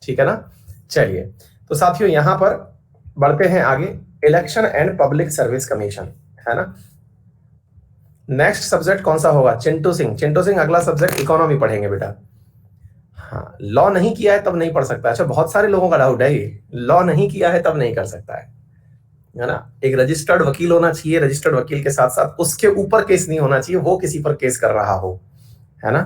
ठीक है ना। चलिए, तो साथियों यहां पर बढ़ते हैं आगे, election and public service commission, है ना। नेक्स्ट सब्जेक्ट कौन सा होगा? चिंटू सिंह। चिंटू सिंह अगला सब्जेक्ट इकोनॉमी पढ़ेंगे बेटा। हाँ, लॉ नहीं किया है तब नहीं पढ़ सकता। अच्छा, बहुत सारे लोगों का डाउट है ये, लॉ नहीं किया है तब नहीं कर सकता है ना। एक रजिस्टर्ड वकील होना चाहिए, रजिस्टर्ड वकील के साथ साथ उसके ऊपर केस नहीं होना चाहिए, वो किसी पर केस कर रहा हो, है ना।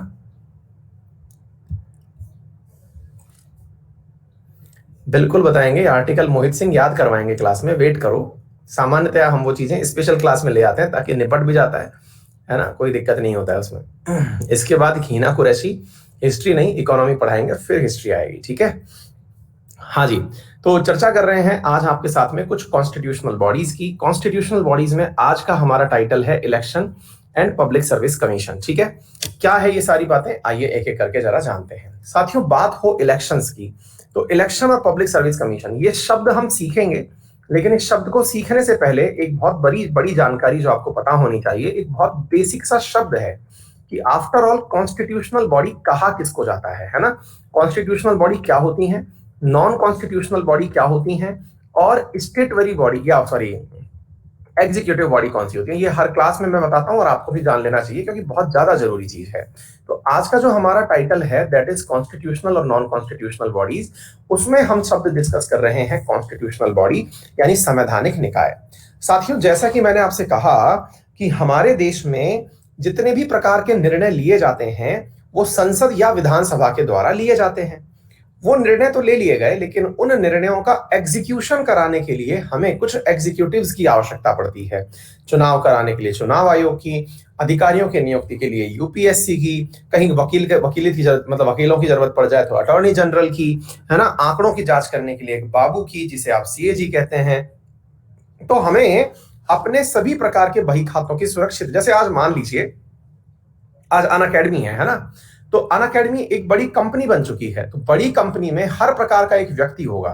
बिल्कुल बताएंगे आर्टिकल, मोहित सिंह याद करवाएंगे क्लास में, वेट करो। सामान्यतया हम वो चीजें स्पेशल क्लास में ले आते हैं ताकि निपट भी जाता है ना, कोई दिक्कत नहीं होता है उसमें। इसके बाद हीना कुरैशी, हिस्ट्री नहीं इकोनॉमी पढ़ाएंगे, फिर हिस्ट्री आएगी, ठीक है। हाँ जी, तो चर्चा कर रहे हैं आज आपके साथ में कुछ कॉन्स्टिट्यूशनल बॉडीज की। कॉन्स्टिट्यूशनल बॉडीज में आज का हमारा टाइटल है election and public service commission, ठीक है। क्या है ये सारी बातें, आइए एक एक करके जरा जानते हैं। साथियों, बात हो इलेक्शंस की, तो इलेक्शन और पब्लिक सर्विस कमीशन ये शब्द हम सीखेंगे, लेकिन इस शब्द को सीखने से पहले एक बहुत बड़ी बड़ी जानकारी जो आपको पता होनी चाहिए, एक बहुत बेसिक सा शब्द है कि आफ्टर ऑल कॉन्स्टिट्यूशनल बॉडी कहा किसको जाता है ना। कॉन्स्टिट्यूशनल बॉडी क्या होती है, नॉन कॉन्स्टिट्यूशनल बॉडी क्या होती हैं, और स्टेटरी बॉडी या सॉरी एग्जीक्यूटिव बॉडी कौन सी होती है, ये हर क्लास में मैं बताता हूं और आपको भी जान लेना चाहिए क्योंकि बहुत ज्यादा जरूरी चीज है। तो आज का जो हमारा टाइटल है दैट इज कॉन्स्टिट्यूशनल और नॉन कॉन्स्टिट्यूशनल बॉडीज, उसमें हम शब्द डिस्कस कर रहे हैं कॉन्स्टिट्यूशनल बॉडी यानी संवैधानिक निकाय। साथियों, जैसा कि मैंने आपसे कहा कि हमारे देश में जितने भी प्रकार के निर्णय लिए जाते हैं वो संसद या विधानसभा के द्वारा लिए जाते हैं। वो निर्णय तो ले लिए गए, लेकिन उन निर्णयों का एग्जीक्यूशन कराने के लिए हमें कुछ एग्जीक्यूटिव्स की आवश्यकता पड़ती है। चुनाव कराने के लिए चुनाव आयोग की, अधिकारियों के नियुक्ति के लिए यूपीएससी की, कहीं वकील की जरूरत, मतलब वकीलों की जरूरत पड़ जाए तो अटॉर्नी जनरल की, है ना। आंकड़ों की जांच करने के लिए एक बाबू की, जिसे आप सीएजी कहते हैं। तो हमें अपने सभी प्रकार के बही खातों की सुरक्षित, जैसे आज मान लीजिए आज अनअकैडमी है ना, तो अनअकैडमी एक बड़ी कंपनी बन चुकी है। तो बड़ी कंपनी में हर प्रकार का एक व्यक्ति होगा,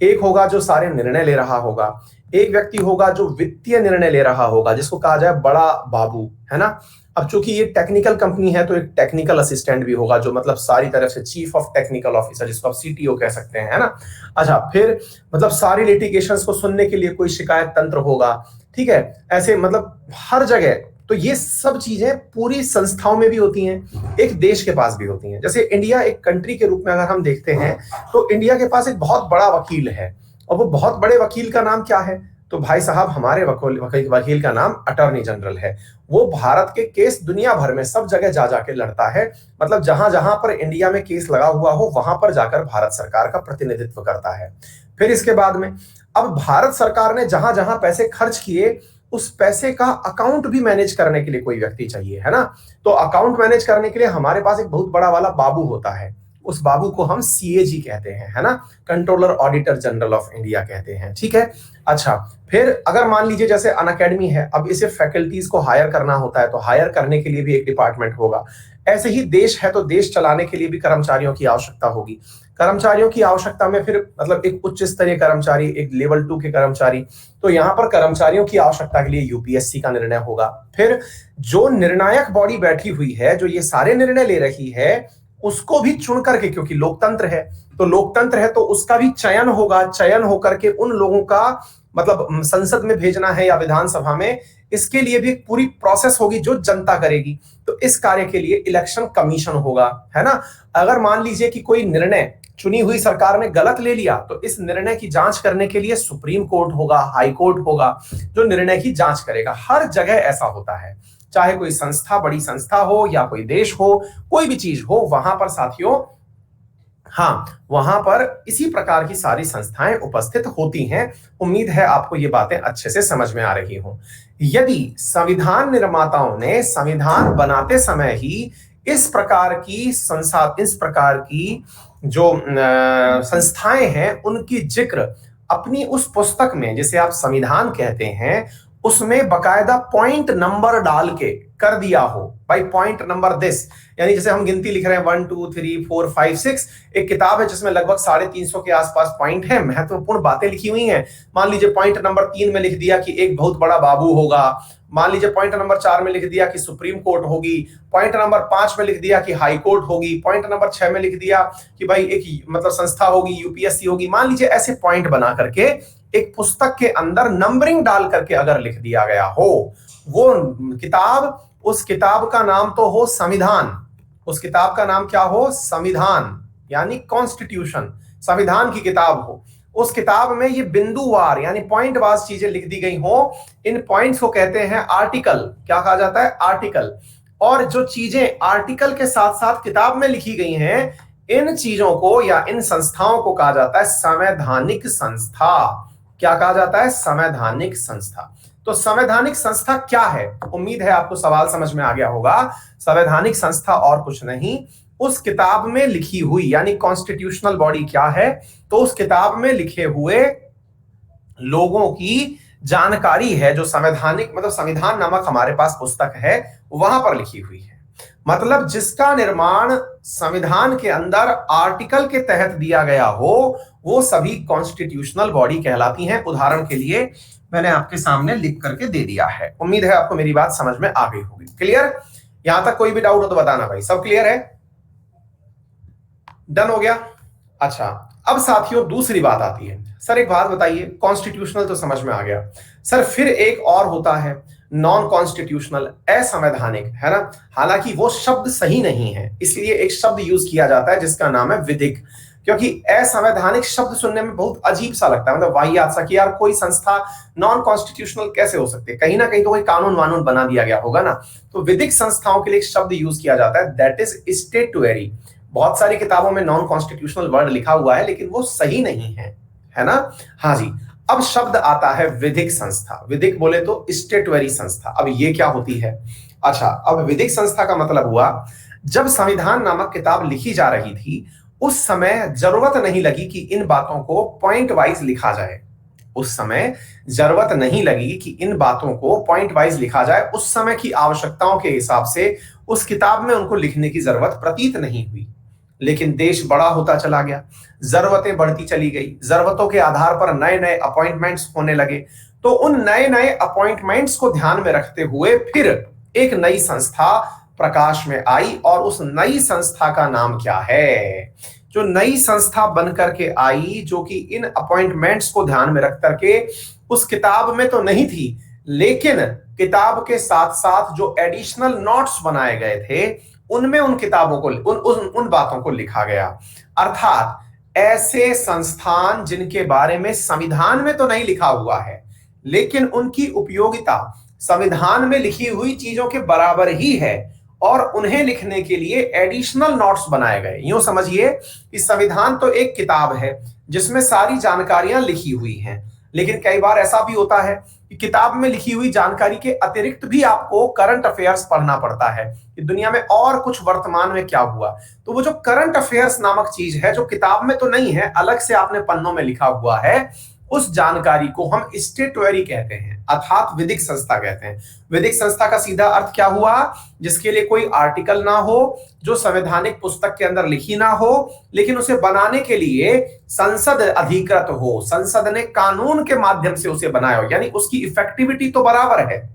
एक होगा जो सारे निर्णय ले रहा होगा, एक व्यक्ति होगा जो वित्तीय निर्णय ले रहा होगा जिसको कहा जाए बड़ा बाबू, है ना। अब चूंकि ये टेक्निकल कंपनी है तो एक टेक्निकल असिस्टेंट भी होगा जो मतलब सारी तरफ से चीफ ऑफ टेक्निकल ऑफिसर, जिसको आप सीटीओ कह सकते हैं, है ना। अच्छा, फिर मतलब सारी लिटिगेशंस को सुनने के लिए कोई शिकायत तंत्र होगा, ठीक है। ऐसे मतलब हर जगह, तो ये सब चीजें पूरी संस्थाओं में भी होती हैं, एक देश के पास भी होती हैं। जैसे इंडिया एक कंट्री के रूप में अगर हम देखते हैं तो इंडिया के पास एक बहुत बड़ा वकील है, और वो बहुत बड़े वकील का नाम क्या है, तो भाई साहब हमारे वकील का नाम अटॉर्नी जनरल है। वो भारत के केस दुनिया भर में सब जगह जा जाके लड़ता है, मतलब जहां जहां पर इंडिया में केस लगा हुआ हो वहां पर जाकर भारत सरकार का प्रतिनिधित्व करता है। फिर इसके बाद में अब भारत सरकार ने जहां जहां पैसे खर्च किए उस पैसे का अकाउंट भी मैनेज करने के लिए कोई व्यक्ति चाहिए, है ना। तो अकाउंट मैनेज करने के लिए हमारे पास एक बहुत बड़ा वाला बाबू होता है, उस बाबू को हम सीएजी कहते हैं, है ना, controller auditor general of India कहते हैं, ठीक है। अच्छा, फिर अगर मान लीजिए जैसे अनअकैडमी है, अब इसे फैकल्टीज को हायर करना होता है तो हायर करने के लिए भी एक डिपार्टमेंट होगा। ऐसे ही देश है तो देश चलाने के लिए भी कर्मचारियों की आवश्यकता होगी। कर्मचारियों की आवश्यकता में फिर मतलब एक उच्च स्तरीय कर्मचारी, एक लेवल 2 के कर्मचारी, तो यहां पर कर्मचारियों की आवश्यकता के लिए यूपीएससी का निर्णय होगा। फिर जो निर्णायक बॉडी बैठी हुई है जो ये सारे निर्णय ले रही है उसको भी चुन करके, क्योंकि लोकतंत्र है तो लोकतंत्र है तो उसका भी चयन होगा, चयन होकर के उन लोगों का मतलब संसद में भेजना है या विधानसभा में, इसके लिए भी एक पूरी प्रोसेस होगी जो जनता करेगी। तो इस कार्य के लिए इलेक्शन कमीशन होगा, है ना। अगर मान लीजिए कि कोई निर्णय चुनी हुई सरकार ने गलत ले लिया तो इस निर्णय की जांच करने के लिए सुप्रीम कोर्ट होगा, हाई कोर्ट होगा जो निर्णय की जांच करेगा। हर जगह ऐसा होता है, चाहे कोई संस्था, बड़ी संस्था हो या कोई देश हो, कोई भी चीज हो, वहां पर साथियों, हाँ, वहां पर इसी प्रकार की सारी संस्थाएं उपस्थित होती हैं। उम्मीद है आपको ये बातें अच्छे से समझ में आ रही हों। यदि संविधान निर्माताओं ने संविधान बनाते समय ही इस प्रकार की जो संस्थाएं हैं उनकी जिक्र अपनी उस पुस्तक में, जिसे आप संविधान कहते हैं, उसमें बकायदा पॉइंट नंबर डाल के कर दिया हो, भाई पॉइंट नंबर दिस, यानी जैसे हम गिनती लिख रहे हैं 1 2 3 4 5 6, एक किताब है जिसमें लगभग 350 के आसपास पॉइंट है, महत्वपूर्ण बातें लिखी हुई हैं। मान लीजिए पॉइंट नंबर 3 में लिख दिया कि एक बहुत बड़ा बाबू होगा, मान लीजिए पॉइंट नंबर 4 में लिख दिया कि सुप्रीम कोर्ट होगी, पॉइंट नंबर 5 में लिख दिया कि हाई कोर्ट होगी, पॉइंट नंबर 6 में लिख दिया कि भाई एक मतलब संस्था होगी, यूपीएससी होगी। मान लीजिए ऐसे पॉइंट बना करके एक पुस्तक के अंदर नंबरिंग डाल करके अगर लिख दिया गया हो, वो किताब, उस किताब का नाम तो हो संविधान, उस किताब का नाम क्या हो, संविधान, यानी कॉन्स्टिट्यूशन, संविधान की किताब हो। उस किताब में ये बिंदुवार यानी पॉइंट वाइज चीजें लिख दी गई हो, इन पॉइंट्स को कहते हैं आर्टिकल। क्या कहा जाता है, आर्टिकल। और जो चीजें आर्टिकल के साथ साथ किताब में लिखी गई हैं, इन चीजों को या इन संस्थाओं को कहा जाता है संवैधानिक संस्था। क्या कहा जाता है, संवैधानिक संस्था। तो संवैधानिक संस्था क्या है, उम्मीद है आपको सवाल समझ में आ गया होगा। संवैधानिक संस्था और कुछ नहीं, उस किताब में लिखी हुई, यानी कॉन्स्टिट्यूशनल बॉडी क्या है, तो उस किताब में लिखे हुए लोगों की जानकारी है, जो संवैधानिक मतलब संविधान नामक हमारे पास पुस्तक है वहां पर लिखी हुई है। मतलब जिसका निर्माण संविधान के अंदर आर्टिकल के तहत दिया गया हो, वो सभी कॉन्स्टिट्यूशनल बॉडी कहलाती हैं। उदाहरण के लिए मैंने आपके सामने लिख करके दे दिया है। उम्मीद है आपको मेरी बात समझ में आ गई होगी। क्लियर, यहां तक कोई भी डाउट हो तो बताना भाई। सब क्लियर है, डन हो गया। अच्छा, अब साथियों दूसरी बात आती है, सर एक बात बताइए, कॉन्स्टिट्यूशनल तो समझ में आ गया, सर फिर एक और होता है नॉन कॉन्स्टिट्यूशनल, असंवैधानिक, है ना। हालांकि वो शब्द सही नहीं है, इसलिए एक शब्द यूज किया जाता है जिसका नाम है विधिक, क्योंकि असंवैधानिक शब्द सुनने में बहुत अजीब सा लगता है, मतलब वाहियात सा कि यार कोई संस्था नॉन कॉन्स्टिट्यूशनल कैसे हो सकती है, कहीं ना कहीं तो कोई कानून वानून बना दिया गया होगा ना। तो विधिक संस्थाओं के लिए एक शब्द यूज किया जाता है, दैट इज स्टेटुअरी। बहुत सारी किताबों में नॉन कॉन्स्टिट्यूशनल वर्ड लिखा हुआ है, लेकिन वो सही नहीं है ना। हाँ जी, अब शब्द आता है विधिक संस्था। विधिक बोले तो स्टेटुअरी संस्था। अब ये क्या होती है, अच्छा, अब विधिक संस्था का मतलब हुआ जब संविधान नामक किताब लिखी जा रही थी, उस समय जरूरत नहीं लगी कि इन बातों को पॉइंट वाइज लिखा जाए। उस समय जरूरत नहीं लगी कि इन बातों को पॉइंट वाइज लिखा जाए। उस समय की आवश्यकताओं के हिसाब से उस किताब में उनको लिखने की जरूरत प्रतीत नहीं हुई। लेकिन देश बड़ा होता चला गया, जरूरतें बढ़ती चली गई, जरूरतों के आधार पर नए नए अपॉइंटमेंट्स होने लगे। तो उन नए नए अपॉइंटमेंट्स को ध्यान में रखते हुए फिर एक नई संस्था प्रकाश में आई, और उस नई संस्था का नाम क्या है, जो नई संस्था बन करके आई, जो कि इन अपॉइंटमेंट्स को ध्यान में रख करके उस किताब में तो नहीं थी, लेकिन किताब के साथ साथ जो एडिशनल नोट्स बनाए गए थे उनमें उन किताबों को उन बातों को लिखा गया। अर्थात ऐसे संस्थान जिनके बारे में संविधान में तो नहीं लिखा हुआ है, लेकिन उनकी उपयोगिता संविधान में लिखी हुई चीजों के बराबर ही है, और उन्हें लिखने के लिए एडिशनल नोट्स बनाए गए। यूं समझिए कि संविधान तो एक किताब है जिसमें सारी जानकारियां लिखी हुई हैं, लेकिन कई बार ऐसा भी होता है कि किताब में लिखी हुई जानकारी के अतिरिक्त भी आपको करंट अफेयर्स पढ़ना पड़ता है कि दुनिया में और कुछ वर्तमान में क्या हुआ। तो वो जो करंट अफेयर्स नामक चीज है, जो किताब में तो नहीं है, अलग से आपने पन्नों में लिखा हुआ है, उस जानकारी को हम स्टेटुअरी कहते हैं, अर्थात विधिक संस्था कहते हैं। विधिक संस्था का सीधा अर्थ क्या हुआ, जिसके लिए कोई आर्टिकल ना हो, जो संवैधानिक पुस्तक के अंदर लिखी ना हो, लेकिन उसे बनाने के लिए संसद अधिकृत हो, संसद ने कानून के माध्यम से उसे बनाया हो, यानी उसकी इफेक्टिविटी तो बराबर है।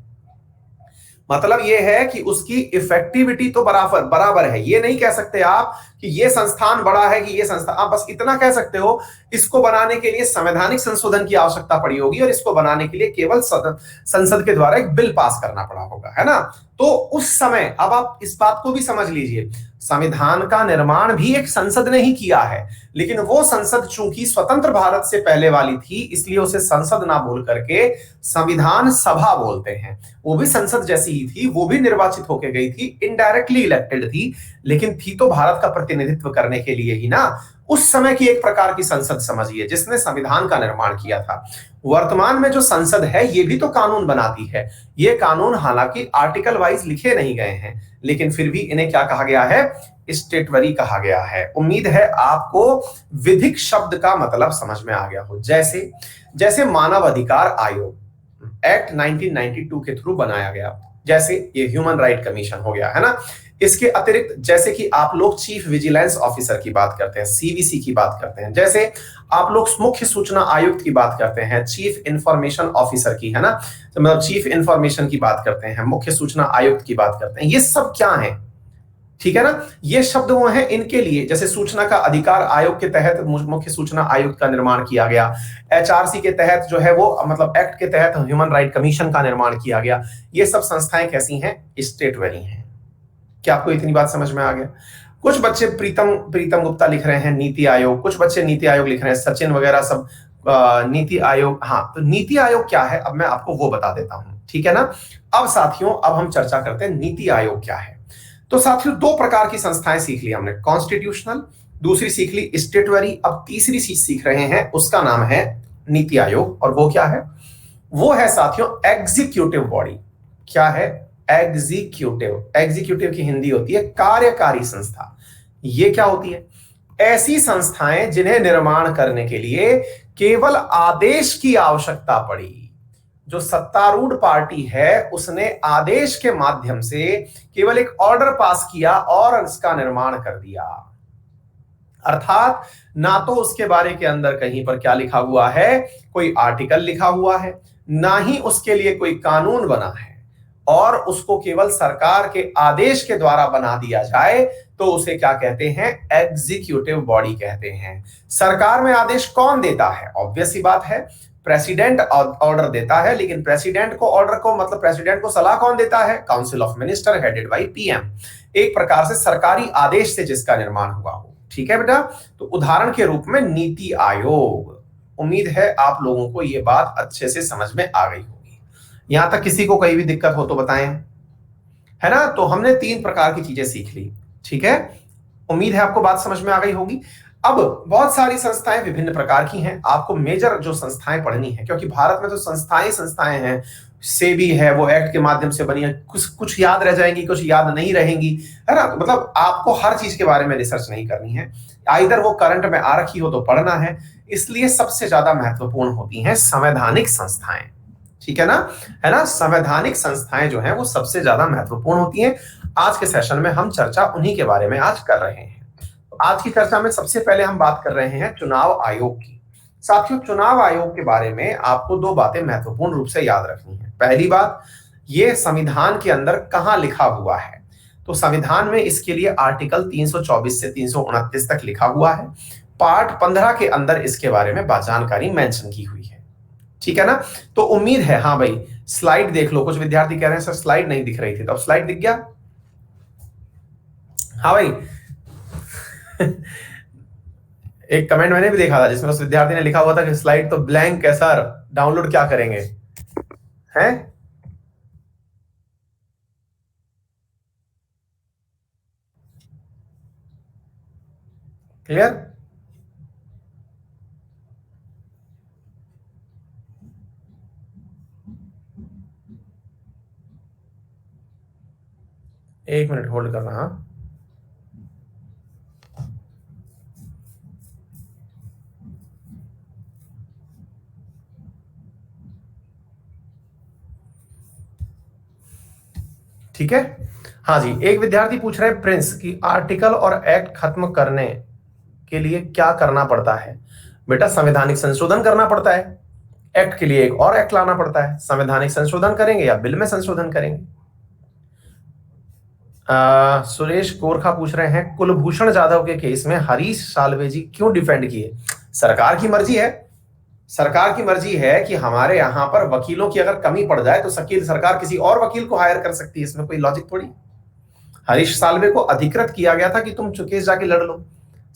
मतलब यह है कि उसकी इफेक्टिविटी तो बराबर है। ये नहीं कह सकते आप कि ये संस्थान बड़ा है कि ये संस्थान, आप बस इतना कह सकते हो इसको बनाने के लिए संवैधानिक संशोधन की आवश्यकता पड़ी होगी, और इसको बनाने के लिए केवल संसद के द्वारा एक बिल पास करना पड़ा होगा, है ना। तो उस समय, अब आप इस बात को भी समझ लीजिए, संविधान का निर्माण भी एक संसद ने ही किया है, लेकिन वो संसद चूंकि स्वतंत्र भारत से पहले वाली थी, इसलिए उसे संसद ना बोल करके संविधान सभा बोलते हैं। वो भी संसद जैसी ही थी, वो भी निर्वाचित होकर गई थी, इनडायरेक्टली इलेक्टेड थी, लेकिन थी तो भारत का प्रतिनिधित्व करने के लिए ही ना। उस समय की एक प्रकार की संसद समझिए, जिसने संविधान का निर्माण किया था। वर्तमान में जो संसद है, ये भी तो कानून बनाती है। ये कानून हालांकि आर्टिकल वाइज लिखे नहीं गए हैं, लेकिन फिर भी इन्हें क्या कहा गया है, स्टेटवरी कहा गया है। उम्मीद है आपको विधिक शब्द का मतलब समझ में आ गया हो। जैसे जैसे मानव अधिकार आयोग, एक्ट 1992 के थ्रू बनाया गया। जैसे ये ह्यूमन राइट कमीशन हो गया, है ना। इसके अतिरिक्त जैसे कि आप लोग चीफ विजिलेंस ऑफिसर की बात करते हैं, सीवीसी की बात करते हैं, जैसे आप लोग मुख्य सूचना आयुक्त की बात करते हैं, चीफ इंफॉर्मेशन ऑफिसर की, है ना, तो मतलब चीफ इंफॉर्मेशन की बात करते हैं, मुख्य सूचना आयुक्त की बात करते हैं, ये सब क्या है, ठीक है ना। ये शब्द वो हैं इनके लिए, जैसे सूचना का अधिकार आयोग के तहत मुख्य सूचना आयुक्त का निर्माण किया गया, एचआरसी के तहत जो है वो मतलब एक्ट के तहत ह्यूमन राइट कमीशन का निर्माण किया गया। ये सब संस्थाएं कैसी हैं, स्टेट वेरी हैं। क्या आपको इतनी बात समझ में आ गया। कुछ बच्चे प्रीतम गुप्ता लिख रहे हैं नीति आयोग, कुछ बच्चे नीति आयोग लिख रहे हैं, सचिन वगैरह सब नीति आयोग। हाँ, तो नीति आयोग क्या है अब मैं आपको वो बता देता हूं, ठीक है ना। अब साथियों अब हम चर्चा करते हैं नीति आयोग क्या है। तो साथियों दो प्रकार की संस्थाएं सीख ली हमने, कॉन्स्टिट्यूशनल, दूसरी सीख ली स्टेटरी। अब तीसरी चीज सीख रहे हैं, उसका नाम है नीति आयोग, और वो क्या है, वो है साथियों एग्जीक्यूटिव बॉडी। क्या है, एग्जीक्यूटिव। एग्जीक्यूटिव की हिंदी होती है कार्यकारी संस्था। ये क्या होती है, ऐसी संस्थाएं जिन्हें निर्माण करने के लिए केवल आदेश की आवश्यकता पड़ी। जो सत्तारूढ़ पार्टी है उसने आदेश के माध्यम से केवल एक ऑर्डर पास किया और इसका निर्माण कर दिया। अर्थात ना तो उसके बारे के अंदर कहीं पर क्या लिखा हुआ है, कोई आर्टिकल लिखा हुआ है, ना ही उसके लिए कोई कानून बना है, और उसको केवल सरकार के आदेश के द्वारा बना दिया जाए तो उसे क्या कहते हैं, एग्जीक्यूटिव बॉडी कहते हैं। सरकार में आदेश कौन देता है, ऑब्वियस सी बात है प्रेसिडेंट ऑर्डर देता है, लेकिन प्रेसिडेंट को ऑर्डर को मतलब प्रेसिडेंट को सलाह कौन देता है, council of minister headed by PM. एक प्रकार से सरकारी आदेश से जिसका निर्माण हुआ हो, ठीक है बेटा। तो उदाहरण के रूप में नीति आयोग। उम्मीद है आप लोगों को यह बात अच्छे से समझ में आ गई होगी। यहां तक किसी को कहीं भी दिक्कत हो तो बताएं, है ना। तो हमने तीन प्रकार की चीजें सीख ली, ठीक है। उम्मीद है आपको बात समझ में आ गई होगी। अब बहुत सारी संस्थाएं विभिन्न प्रकार की हैं, आपको मेजर जो संस्थाएं पढ़नी है, क्योंकि भारत में तो संस्थाएं हैं। सेबी है, वो एक्ट के माध्यम से बनी है, कुछ याद रह जाएंगी, कुछ याद नहीं रहेंगी, है ना। तो मतलब आपको हर चीज के बारे में रिसर्च नहीं करनी है, आइदर वो करंट में आ रखी हो तो पढ़ना है। इसलिए सबसे ज्यादा महत्वपूर्ण होती हैं संवैधानिक संस्थाएं, ठीक है ना, संवैधानिक संस्थाएं जो हैं वो सबसे ज्यादा महत्वपूर्ण होती हैं। आज के सेशन में हम चर्चा उन्हीं के बारे में आज कर रहे हैं। तो आज की चर्चा में सबसे पहले हम बात कर रहे हैं चुनाव आयोग की। साथियों चुनाव आयोग के बारे में आपको दो बातें महत्वपूर्ण रूप से याद रखनी है। पहली बात, ये संविधान के अंदर कहां लिखा हुआ है, तो संविधान में इसके लिए आर्टिकल 324 से 329 तक लिखा हुआ है। पार्ट 15 के अंदर इसके बारे में जानकारी मेंशन की हुई है, ठीक है ना। तो उम्मीद है, हाँ भाई स्लाइड देख लो, कुछ विद्यार्थी कह रहे हैं सर स्लाइड नहीं दिख रही थी, तो अब स्लाइड दिख गया। हाँ भाई एक कमेंट मैंने भी देखा था जिसमें उस विद्यार्थी ने लिखा हुआ था कि स्लाइड तो ब्लैंक है सर, डाउनलोड क्या करेंगे, हैं। क्लियर। एक मिनट होल्ड करना। हाँ ठीक है। हाँ जी, एक विद्यार्थी पूछ रहे हैं प्रिंस कि आर्टिकल और एक्ट खत्म करने के लिए क्या करना पड़ता है। बेटा संवैधानिक संशोधन करना पड़ता है, एक्ट के लिए एक और एक्ट लाना पड़ता है। संवैधानिक संशोधन करेंगे या बिल में संशोधन करेंगे। सुरेश गोरखा पूछ रहे हैं कुलभूषण जाधव के केस में हरीश साल्वे जी क्यों डिफेंड किए। सरकार की मर्जी है, सरकार की मर्जी है कि हमारे यहां पर वकीलों की अगर कमी पड़ जाए तो सरकार किसी और वकील को हायर कर सकती है, इसमें कोई लॉजिक थोड़ी। हरीश साल्वे को अधिकृत किया गया था कि तुम केस जाके लड़ लो,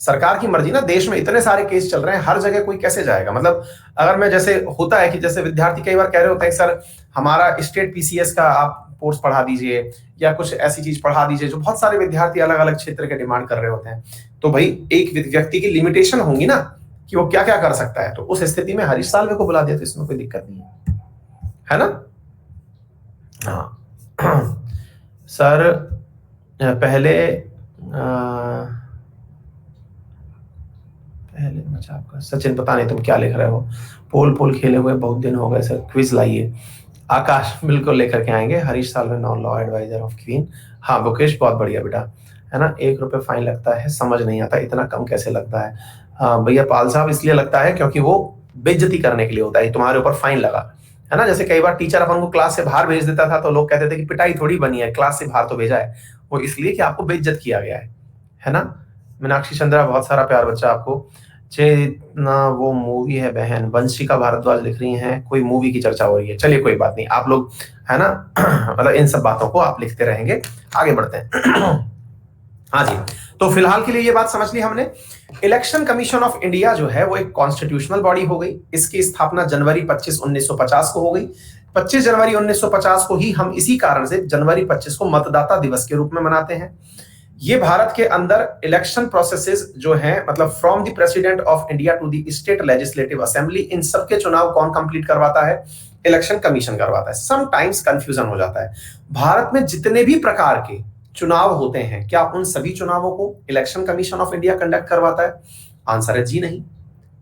सरकार की मर्जी ना। देश में इतने सारे केस चल रहे हैं, हर जगह कोई कैसे जाएगा। मतलब अगर मैं, जैसे होता है कि जैसे विद्यार्थी कई बार कह रहे होते हैं सर हमारा स्टेट पीसीएस का आप कोर्स पढ़ा दीजिए या कुछ ऐसी चीज पढ़ा दीजिए, जो बहुत सारे विद्यार्थी अलग अलग क्षेत्र के डिमांड कर रहे होते हैं। तो भाई एक व्यक्ति की लिमिटेशन होंगी ना कि वो क्या क्या कर सकता है, तो उस स्थिति में हरीश साल्वे को बुला दिया तो इसमें कोई दिक्कत नहीं है ना। हाँ सर पहले अच्छा आपका सचिन, पता नहीं तुम क्या लिख रहे हो। पोल पोल खेले हुए बहुत दिन हो गए सर, क्विज लाइए। आकाश बिल्कुल लेकर के आएंगे। Harish Salve known law adviser of Queen. हाँ मुकेश बहुत बढ़िया बेटा, है ना। 1 रुपये फाइन लगता है, समझ नहीं आता इतना कम कैसे लगता है। हाँ भैया पाल साहब, इसलिए लगता है क्योंकि वो बेइज्जती करने के लिए होता है, तुम्हारे ऊपर फाइन लगा, है ना। जैसे कई बार टीचर अपन को क्लास से बाहर भेज देता था तो लोग कहते थे कि पिटाई थोड़ी बनी है, क्लास से बाहर तो भेजा है, वो इसलिए कि आपको बेइज्जत किया गया है ना। मीनाक्षी चंद्रा बहुत सारा प्यार बच्चा आपको। चेतना वो मूवी है बहन, वंशिका भारद्वाज लिख रही हैं कोई मूवी की चर्चा हो रही है। चलिए कोई बात नहीं, आप लोग है ना मतलब इन सब बातों को आप लिखते रहेंगे, आगे बढ़ते हैं। हाँ जी, तो फिलहाल के लिए ये बात समझ ली हमने। इलेक्शन कमीशन ऑफ इंडिया जो है वो एक कॉन्स्टिट्यूशनल बॉडी हो गई। इसकी स्थापना जनवरी 25 1950 को हो गई। 25 जनवरी 1950 को ही हम इसी कारण से जनवरी 25 को मतदाता दिवस के रूप में मनाते हैं। ये भारत के अंदर इलेक्शन प्रोसेसेस जो हैं, मतलब from the president of India to the state legislative assembly, इन सबके चुनाव कौन कंप्लीट करवाता है? इलेक्शन कमीशन करवाता है। समटाइम्स कंफ्यूजन हो जाता है, भारत में जितने भी प्रकार के चुनाव होते हैं क्या उन सभी चुनावों को election commission of India conduct करवाता है? आंसर है जी नहीं।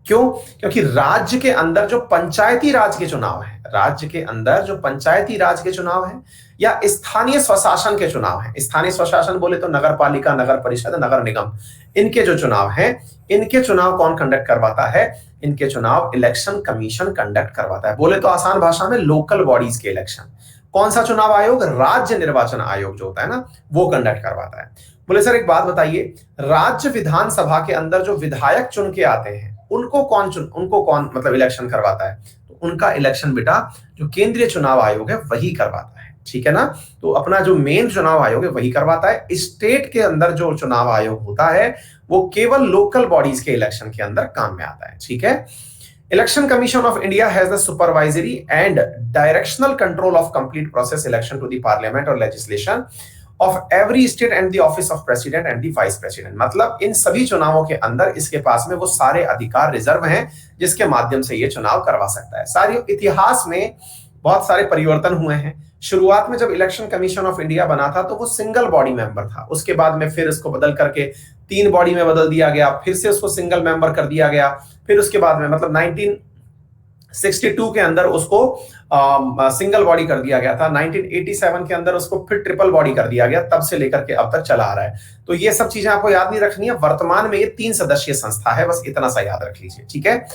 क्यों? क्योंकि राज्य के अंदर जो पंचायती राज के चुनाव है, राज्य के अंदर जो पंचायती राज के चुनाव है या स्थानीय स्वशासन के चुनाव है, स्थानीय स्वशासन बोले तो नगर पालिका, नगर परिषद, नगर निगम, इनके जो चुनाव हैं, इनके चुनाव कौन कंडक्ट करवाता है? इनके चुनाव इलेक्शन कमीशन कंडक्ट करवाता है। बोले तो आसान भाषा में लोकल बॉडीज के इलेक्शन। कौन सा चुनाव आयोग? राज्य निर्वाचन आयोग जो होता है ना, वो कंडक्ट करवाता है। बोले सर एक बात बताइए, राज्य विधानसभा के अंदर जो विधायक चुन के आते हैं उनको कौन मतलब इलेक्शन करवाता है? तो उनका इलेक्शन बेटा जो केंद्रीय चुनाव आयोग है वही करवाता है, ठीक है ना। तो अपना जो मेन चुनाव आयोग है वही करवाता है। स्टेट के अंदर जो चुनाव आयोग होता है वो केवल लोकल बॉडीज के इलेक्शन के अंदर काम में आता है, ठीक है। Election Commission of India has the supervisory and directional control of complete process election to the parliament or legislation of every state and the office of president and the vice president। मतलब इन सभी चुनावों के अंदर इसके पास में वो सारे अधिकार रिजर्व हैं जिसके माध्यम से ये चुनाव करवा सकता है। सारे इतिहास में बहुत सारे परिवर्तन हुए हैं। शुरुआत में जब इलेक्शन कमीशन ऑफ इंडिया बना था तो वो सिंगल बॉडी मेंबर था, उसके बाद में फिर इसको बदल करके 3 बॉडी में बदल दिया गया, फिर से उसको सिंगल मेंबर कर दिया गया, फिर उसके बाद में मतलब 1962 के अंदर उसको सिंगल बॉडी कर दिया गया था, 1987 के अंदर उसको फिर ट्रिपल बॉडी कर दिया गया, तब से लेकर के अब तक चला आ रहा है। तो ये सब चीजें आपको याद नहीं रखनी है। वर्तमान में ये 3 सदस्यीय संस्था है, बस इतना सा याद रख लीजिए, ठीक है।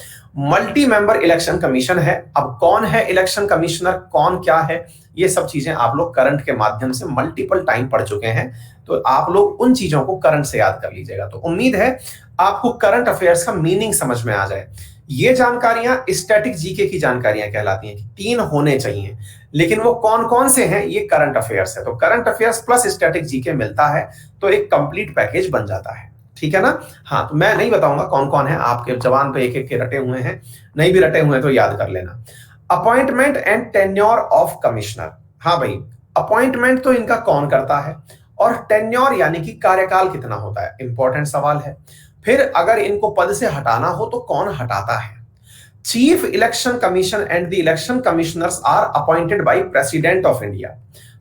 मल्टी मेंबर इलेक्शन कमीशन है। अब कौन है इलेक्शन कमिश्नर, कौन क्या है, ये सब चीजें आप लोग करंट के माध्यम से मल्टीपल टाइम पढ़ चुके हैं, तो आप लोग उन चीजों को करंट से याद कर लीजिएगा। तो उम्मीद है आपको करंट अफेयर्स का मीनिंग समझ में आ जाए। ये जानकारियां स्टैटिक जीके की जानकारियां कहलाती हैं कि 3 होने चाहिए, लेकिन वो कौन कौन से हैं, ये करंट अफेयर्स है। तो current affairs plus static GK मिलता है तो एक कंप्लीट पैकेज बन जाता है, ठीक है ना। हाँ तो मैं नहीं बताऊंगा कौन कौन है, आपके जवान पे एक एक के रटे हुए हैं, नहीं भी रटे हुए हैं तो याद कर लेना। Appointment and tenure of commissioner. हाँ भाई, अपॉइंटमेंट तो इनका कौन करता है और टेन्योर यानी कि कार्यकाल कितना होता है, इंपॉर्टेंट सवाल है। फिर अगर इनको पद से हटाना हो तो कौन हटाता है? Chief election commission and the election commissioners are appointed by president of India.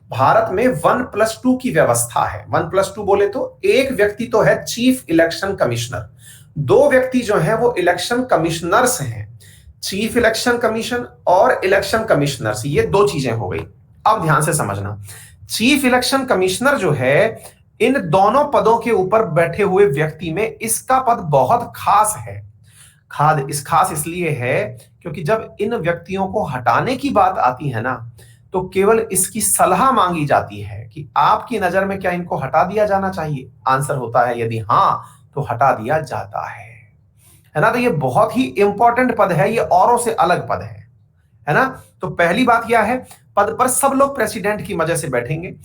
Bharat में 1+2 की व्यवस्था है। 1+2 बोले तो एक व्यक्ति तो है चीफ इलेक्शन कमिश्नर, 2 व्यक्ति जो हैं वो इलेक्शन कमिश्नर्स हैं। चीफ इलेक्शन कमीशन और इलेक्शन कमिश्नर्स, ये 2 चीजें हो गई। अब ध्यान से समझना, चीफ इलेक्शन कमिश्नर जो है, इन दोनों पदों के ऊपर बैठे हुए व्यक्ति में इसका पद बहुत खास है। खास इसलिए है क्योंकि जब इन व्यक्तियों को हटाने की बात आती है ना, तो केवल इसकी सलाह मांगी जाती है कि आपकी नजर में क्या इनको हटा दिया जाना चाहिए। आंसर होता है यदि हाँ तो हटा दिया जाता है ना। तो ये बहुत ही इंपॉर्टेंट पद है, ये औरों से अलग पद है ना। तो पहली बात यह है, पद पर सब लोग प्रेसिडेंट की वजह से बैठेंगे।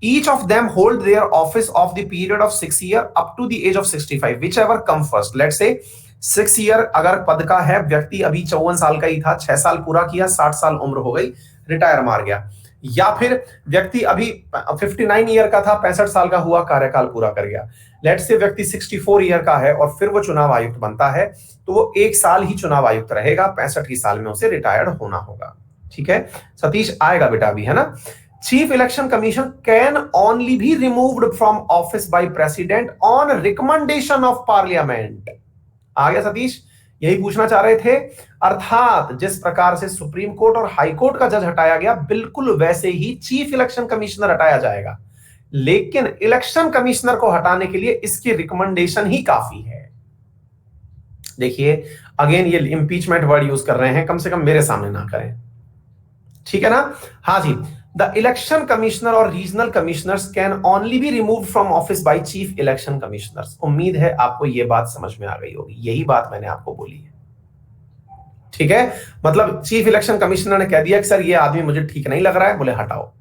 Each of them hold their office of the period of 6 years up to the age of 65, whichever come first. Let's say 6 year अगर पद का है, व्यक्ति अभी 54 साल का ही था, 6 साल पूरा किया, 60 साल उम्र हो गई, रिटायर मार गया। या फिर व्यक्ति अभी 59 ईयर का था, 65 साल का हुआ, कार्यकाल पूरा कर गया। लेट्स से व्यक्ति 64 ईयर का है और फिर वो चुनाव आयुक्त बनता है, तो वो 1 साल ही चुनाव आयुक्त रहेगा, 65 साल में उसे रिटायर्ड होना होगा, ठीक है। सतीश आएगा बेटा अभी, है ना। Chief Election Commission can only be removed from office by President on recommendation of Parliament। आ गया सतीश, यही पूछना चाह रहे थे। अर्थात जिस प्रकार से सुप्रीम कोर्ट और हाई कोर्ट का जज हटाया गया, बिल्कुल वैसे ही चीफ इलेक्शन कमिश्नर हटाया जाएगा, लेकिन इलेक्शन कमिश्नर को हटाने के लिए इसकी रिकमेंडेशन ही काफी है। देखिए अगेन ये इंपीचमेंट वर्ड यूज कर रहे हैं, कम से कम मेरे सामने ना करें, ठीक है ना। हाँ जी, द इलेक्शन कमिश्नर और regional commissioners can only be remove from office by chief election commissioners. उम्मीद है आपको यह बात समझ में आ गई होगी, यही बात मैंने आपको बोली है, ठीक है। मतलब चीफ इलेक्शन कमिश्नर ने कह दिया कि सर ये आदमी मुझे ठीक नहीं लग रहा है, बोले हटाओ।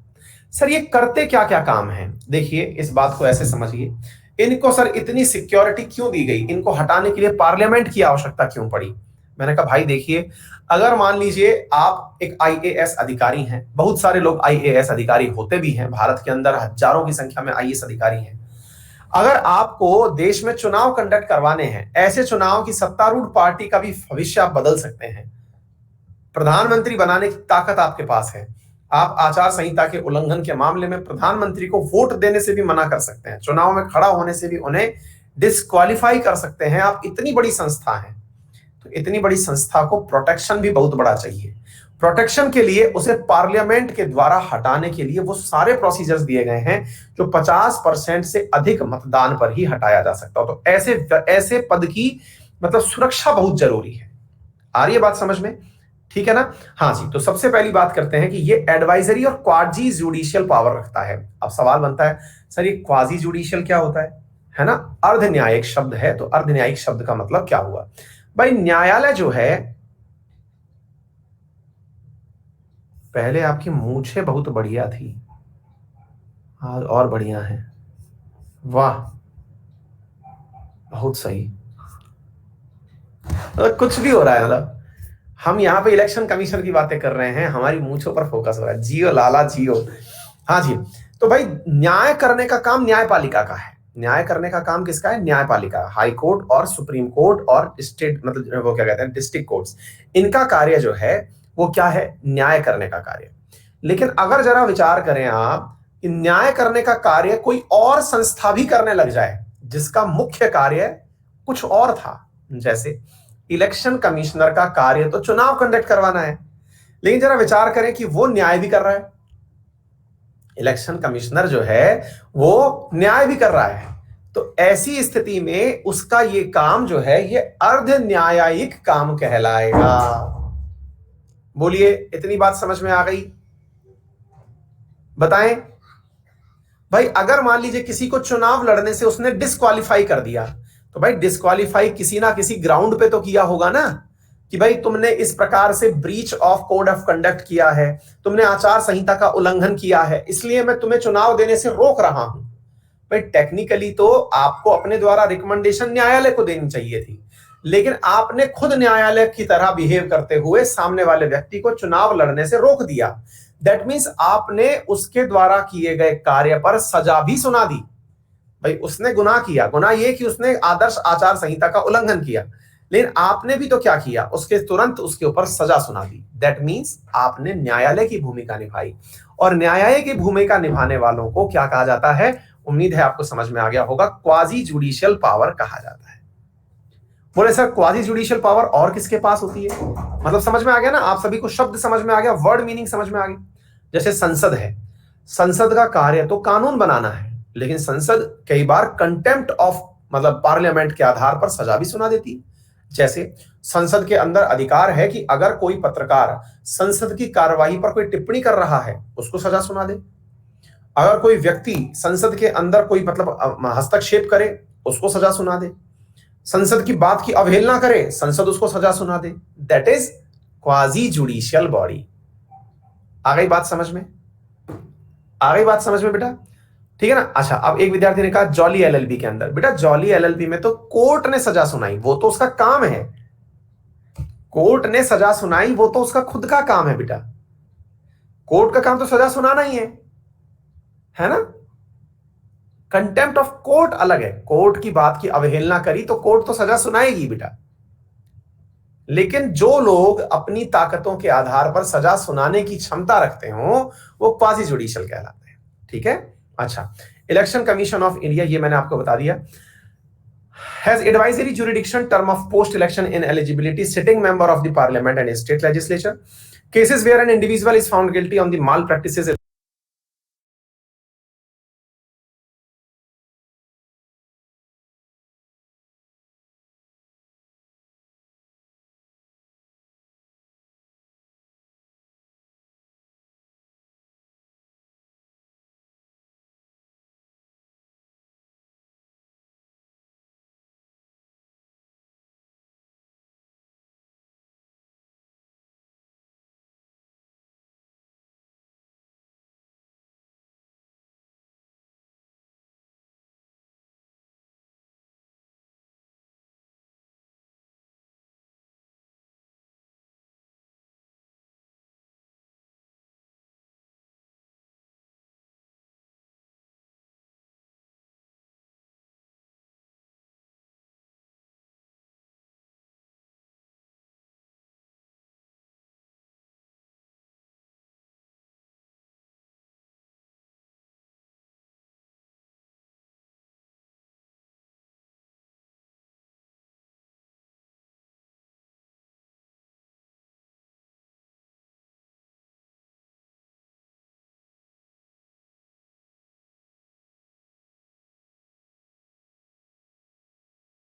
सर ये करते क्या क्या काम है, देखिए इस बात को ऐसे समझिए, इनको सर इतनी सिक्योरिटी क्यों दी गई, इनको हटाने के लिए पार्लियामेंट की आवश्यकता क्यों पड़ी। मैंने कहा भाई देखिए, अगर मान लीजिए आप एक आईएएस अधिकारी हैं, बहुत सारे लोग आईएएस अधिकारी होते भी हैं, भारत के अंदर हजारों की संख्या में आईएएस अधिकारी हैं। अगर आपको देश में चुनाव कंडक्ट करवाने हैं, ऐसे चुनाव की सत्तारूढ़ पार्टी का भी भविष्य आप बदल सकते हैं, प्रधानमंत्री बनाने की ताकत आपके पास है, आप आचार संहिता के उल्लंघन के मामले में प्रधानमंत्री को वोट देने से भी मना कर सकते हैं, चुनाव में खड़ा होने से भी उन्हें डिस्क्वालीफाई कर सकते हैं। आप इतनी बड़ी संस्था है, तो इतनी बड़ी संस्था को प्रोटेक्शन भी बहुत बड़ा चाहिए। प्रोटेक्शन के लिए उसे पार्लियामेंट के द्वारा हटाने के लिए वो सारे प्रोसीजर्स दिए गए हैं जो 50% से अधिक मतदान पर ही हटाया जा सकता हो। तो ऐसे पद की मतलब सुरक्षा बहुत जरूरी है। आ रही है बात समझ में, ठीक है ना। हाँ जी, तो सबसे पहली बात करते हैं कि ये एडवाइजरी और क्वाजी जुडिशियल पावर रखता है। अब सवाल बनता है सर ये क्वाजी जुडिशियल क्या होता है ना। अर्ध न्यायिक शब्द है, तो अर्ध न्यायिक शब्द का मतलब क्या हुआ भाई, न्यायालय जो है, पहले आपकी मूछें बहुत बढ़िया थी, आज और बढ़िया है, वाह बहुत सही। तो कुछ भी हो रहा है, मतलब हम यहाँ पे इलेक्शन कमीशन की बातें कर रहे हैं, हमारी मूछों पर फोकस हो रहा है। जियो लाला जियो। हाँ जी, तो भाई न्याय करने का काम न्यायपालिका का है। न्याय करने का काम किसका है, न्यायपालिका, हाई कोर्ट और सुप्रीम कोर्ट और स्टेट मतलब वो क्या कहते हैं डिस्ट्रिक्ट कोर्ट्स, इनका कार्य जो है वो क्या है, न्याय करने का कार्य। लेकिन अगर जरा विचार करें आप कि न्याय करने का कार्य कोई और संस्था भी करने लग जाए जिसका मुख्य कार्य कुछ और था, जैसे इलेक्शन कमिश्नर का कार्य तो चुनाव कंडक्ट करवाना है, लेकिन जरा विचार करें कि वो न्याय भी कर रहा है, इलेक्शन कमिश्नर जो है वो न्याय भी कर रहा है, तो ऐसी स्थिति में उसका ये काम जो है ये अर्ध न्यायिक काम कहलाएगा। बोलिए इतनी बात समझ में आ गई, बताएं भाई। अगर मान लीजिए किसी को चुनाव लड़ने से उसने डिस्क्वालीफाई कर दिया, तो भाई डिस्क्वालीफाई किसी ना किसी ग्राउंड पे तो किया होगा ना, कि भाई तुमने इस प्रकार से breach of code of conduct किया है, तुमने आचार संहिता का उल्लंघन किया है, इसलिए मैं तुम्हें चुनाव देने से रोक रहा हूं। भाई टेक्निकली तो आपको अपने द्वारा रिकमेंडेशन न्यायालय को देनी चाहिए थी, लेकिन आपने खुद न्यायालय की तरह बिहेव करते हुए सामने वाले व्यक्ति को चुनाव लड़ने से रोक दिया। दैट मीन्स आपने उसके द्वारा किए गए कार्य पर सजा भी सुना दी। भाई उसने गुनाह किया, गुनाह ये कि उसने आदर्श आचार संहिता का उल्लंघन किया, लेकिन आपने भी तो क्या किया, उसके तुरंत उसके ऊपर सजा सुना दी। दैट मीन्स आपने न्यायालय की भूमिका निभाई, और न्यायालय की भूमिका निभाने वालों को क्या कहा जाता है, उम्मीद है आपको समझ में आ गया होगा, क्वाजी जुडिशियल पावर कहा जाता है। बोले सर क्वाजी जुडिशियल पावर और किसके पास होती है, मतलब समझ में आ गया ना, आप सभी को शब्द समझ में आ गया, वर्ड मीनिंग समझ में आ गई। जैसे संसद है, संसद का कार्य तो कानून बनाना है, लेकिन संसद कई बार कंटेम्प्ट ऑफ मतलब पार्लियामेंट के आधार पर सजा भी सुना देती है। जैसे संसद के अंदर अधिकार है कि अगर कोई पत्रकार संसद की कार्यवाही पर कोई टिप्पणी कर रहा है उसको सजा सुना दे, अगर कोई व्यक्ति संसद के अंदर कोई मतलब हस्तक्षेप करे उसको सजा सुना दे, संसद की बात की अवहेलना करे संसद उसको सजा सुना दे। That is quasi judicial body. आ गई बात समझ में, आ गई बात समझ में बेटा, ठीक है ना। अच्छा, अब एक विद्यार्थी ने कहा जॉली एलएलबी के अंदर, बेटा जॉली एलएलबी में तो कोर्ट ने सजा सुनाई, वो तो उसका काम है, कोर्ट ने सजा सुनाई वो तो उसका खुद का काम है बेटा, कोर्ट का काम तो सजा सुनाना ही है ना। कंटेम्प्ट ऑफ कोर्ट अलग है, कोर्ट की बात की अवहेलना करी तो कोर्ट तो सजा सुनाएगी बेटा, लेकिन जो लोग अपनी ताकतों के आधार पर सजा सुनाने की क्षमता रखते हो वो क्वाजी जुडिशियल कहलाते हैं, ठीक है। अच्छा, इलेक्शन कमीशन ऑफ इंडिया, ये मैंने आपको बता दिया। has advisory jurisdiction term of post-election ineligibility sitting member of the parliament and state legislature. Cases where an individual is found guilty on the malpractices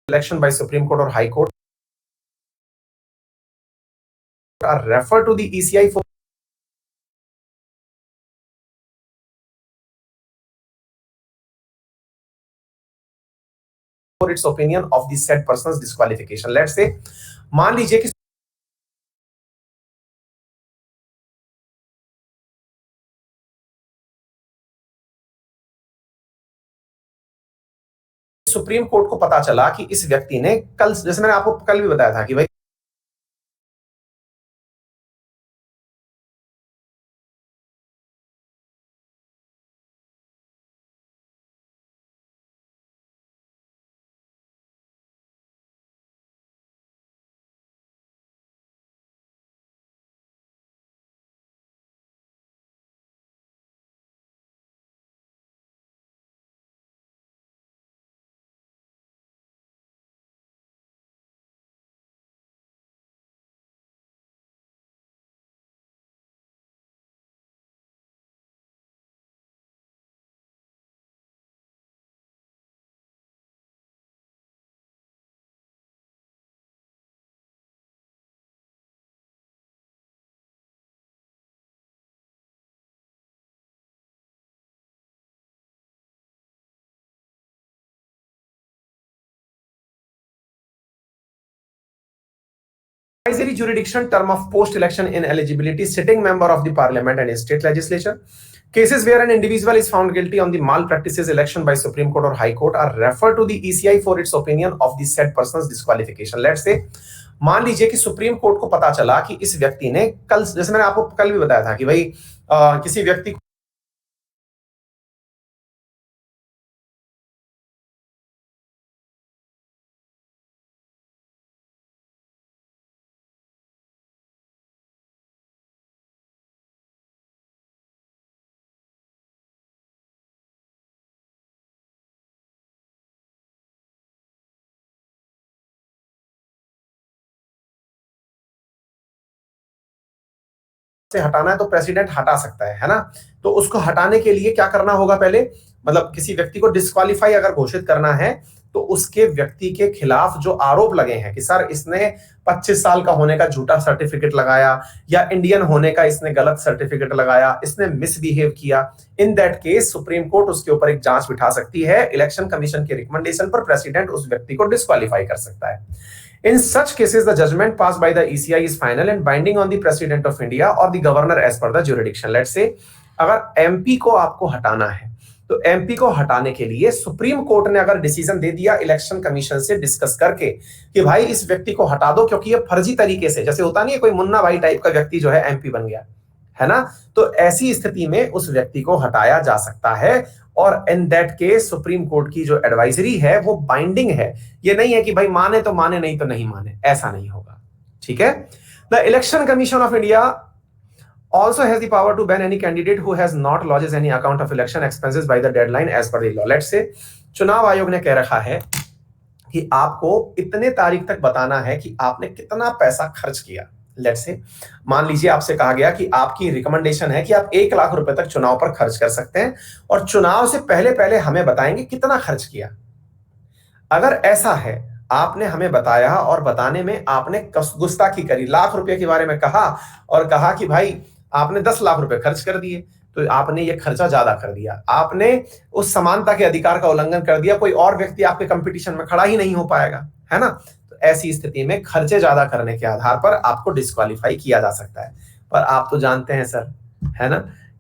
election by Supreme Court or High Court are referred to the ECI for its opinion of the said person's disqualification. Let's say मान लीजिए कि supreme court को पता चला कि इस व्यक्ति ने कल, जैसे मैंने आपको कल भी बताया था कि भाई advisory jurisdiction term of post-election ineligibility sitting member of the parliament and state legislature. Cases where an individual is found guilty on the malpractices election by Supreme Court or High Court are referred to the ECI for its opinion of the said person's disqualification. Let's say मान लीजिए कि supreme court को पता चला कि इस व्यक्ति ने कल, जैसे मैंने आपको कल भी बताया था कि भाई किसी व्यक्ति से हटाना है तो प्रेसिडेंट हटा सकता है ना। तो उसको हटाने के लिए क्या करना होगा, पहले मतलब किसी व्यक्ति को डिस्क्वालीफाई अगर घोषित करना है तो उसके व्यक्ति के खिलाफ जो आरोप लगे हैं कि सर इसने 25 साल का होने का झूठा सर्टिफिकेट लगाया या इंडियन होने का इसने गलत सर्टिफिकेट लगाया, इसने मिसबिहेव किया, in that case supreme court उसके ऊपर एक जांच बिठा सकती है। इलेक्शन कमीशन के रिकमेंडेशन पर प्रेसिडेंट उस व्यक्ति को डिस्क्वालीफाई कर सकता है। In such cases, the judgment passed by the ECI is final and binding on the President of India or the Governor as per the jurisdiction. Let's say, अगर MP को आपको हटाना है, तो MP को हटाने के लिए सुप्रीम कोर्ट ने अगर डिसीजन दे दिया इलेक्शन कमीशन से डिस्कस करके कि भाई इस व्यक्ति को हटा दो क्योंकि ये फर्जी तरीके से, जैसे होता नहीं है कोई मुन्ना भाई टाइप का व्यक्ति जो है MP बन गया है ना, तो ऐसी स्थिति में उस व्यक्ति को हटाया जा सकता है। और in that case supreme court की जो एडवाइजरी है वो बाइंडिंग है। ये नहीं है कि भाई माने तो माने, नहीं तो नहीं माने, ऐसा नहीं होगा। ठीक है। The election commission of India also has the power to ban any candidate who has not lodged any account of election expenses by the deadline as per the law. Let's say चुनाव आयोग ने कह रखा है कि आपको इतने तारीख तक बताना है कि आपने कितना पैसा खर्च किया। लेट्स से मान लीजिए आपसे कहा गया कि आपकी रिकमेंडेशन है कि आप 1 लाख रुपए तक चुनाव पर खर्च कर सकते हैं और चुनाव से पहले पहले हमें बताएंगे कितना खर्च किया। अगर ऐसा है, आपने हमें बताया और बताने में आपने गुस्ताखी करी, लाख रुपए के बारे में कहा और कहा कि भाई आपने 10 लाख रुपए खर्च कर दिए, तो आपने ये खर्चा ज्यादा कर दिया, आपने उस समानता के अधिकार का उल्लंघन कर दिया, कोई और व्यक्ति आपके कंपटीशन में खड़ा ही नहीं हो पाएगा, है ना। तो ऐसी स्थिति में खर्चे ज्यादा करने के आधार पर आपको डिस्क्वालीफाई किया जा सकता है। पर आप तो जानते हैं सर, है ना,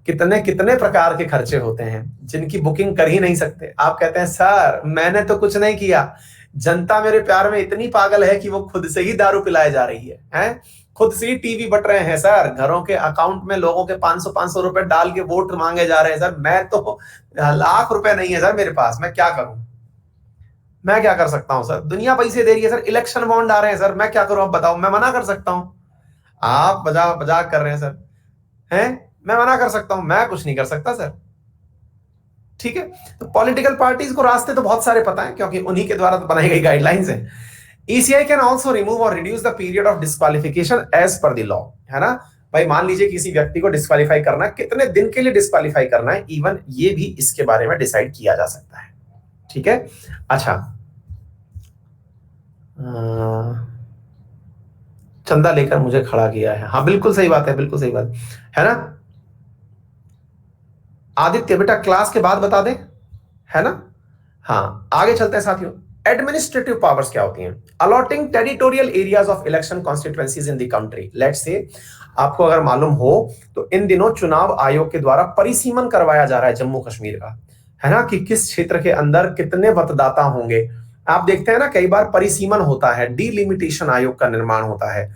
कितने कितने प्रकार के खर्चे होते हैं जिनकी बुकिंग कर ही नहीं सकते। आप कहते हैं सर मैंने तो कुछ नहीं किया, जनता मेरे प्यार में इतनी पागल है कि वो खुद से ही दारू पिलाए जा रही है? खुद से ही टीवी बट रहे हैं सर, घरों के अकाउंट में लोगों के 500-500 रुपए डाल के वोट मांगे जा रहे हैं सर। मैं तो लाख रुपए नहीं है सर मेरे पास, मैं क्या करूं, मैं क्या कर सकता हूं सर, दुनिया पैसे दे रही है सर, इलेक्शन बॉन्ड आ रहे हैं सर, मैं क्या करूं, आप बताओ, मैं मना कर सकता हूं? आप मजाक कर रहे हैं सर, हैं? मैं मना कर सकता हूं? मैं कुछ नहीं कर सकता सर। ठीक है, तो पॉलिटिकल पार्टीज को रास्ते तो बहुत सारे पता है, क्योंकि उन्हीं के द्वारा तो बनाई गई गाइडलाइंस है। ईसीआई कैन ऑल्सो रिमूव और reduce the period of disqualification as per the law, है ना। भाई मान लीजिए किसी व्यक्ति को डिस्क्वालीफाई करना है, कितने दिन के लिए डिस्क्वालीफाई करना है, इवन ये भी इसके बारे में डिसाइड किया जा सकता है। ठीक है, अच्छा, चंदा लेकर मुझे खड़ा किया है, हाँ बिल्कुल सही बात है, बिल्कुल सही बात है ना। आदित्य बेटा क्लास के बाद बता दें, है ना। हाँ आगे चलते हैं साथियों। एडमिनिस्ट्रेटिव पावर्स क्या होती हैं? Allotting territorial areas of election constituencies in the country. Let's say आपको अगर मालूम हो तो इन दिनों चुनाव आयोग के द्वारा परिसीमन करवाया जा रहा है जम्मू कश्मीर का, है ना, कि किस क्षेत्र के अंदर कितने मतदाता होंगे। आप देखते हैं ना कई बार परिसीमन होता है, डीलिमिटेशन आयोग का निर्माण होता है,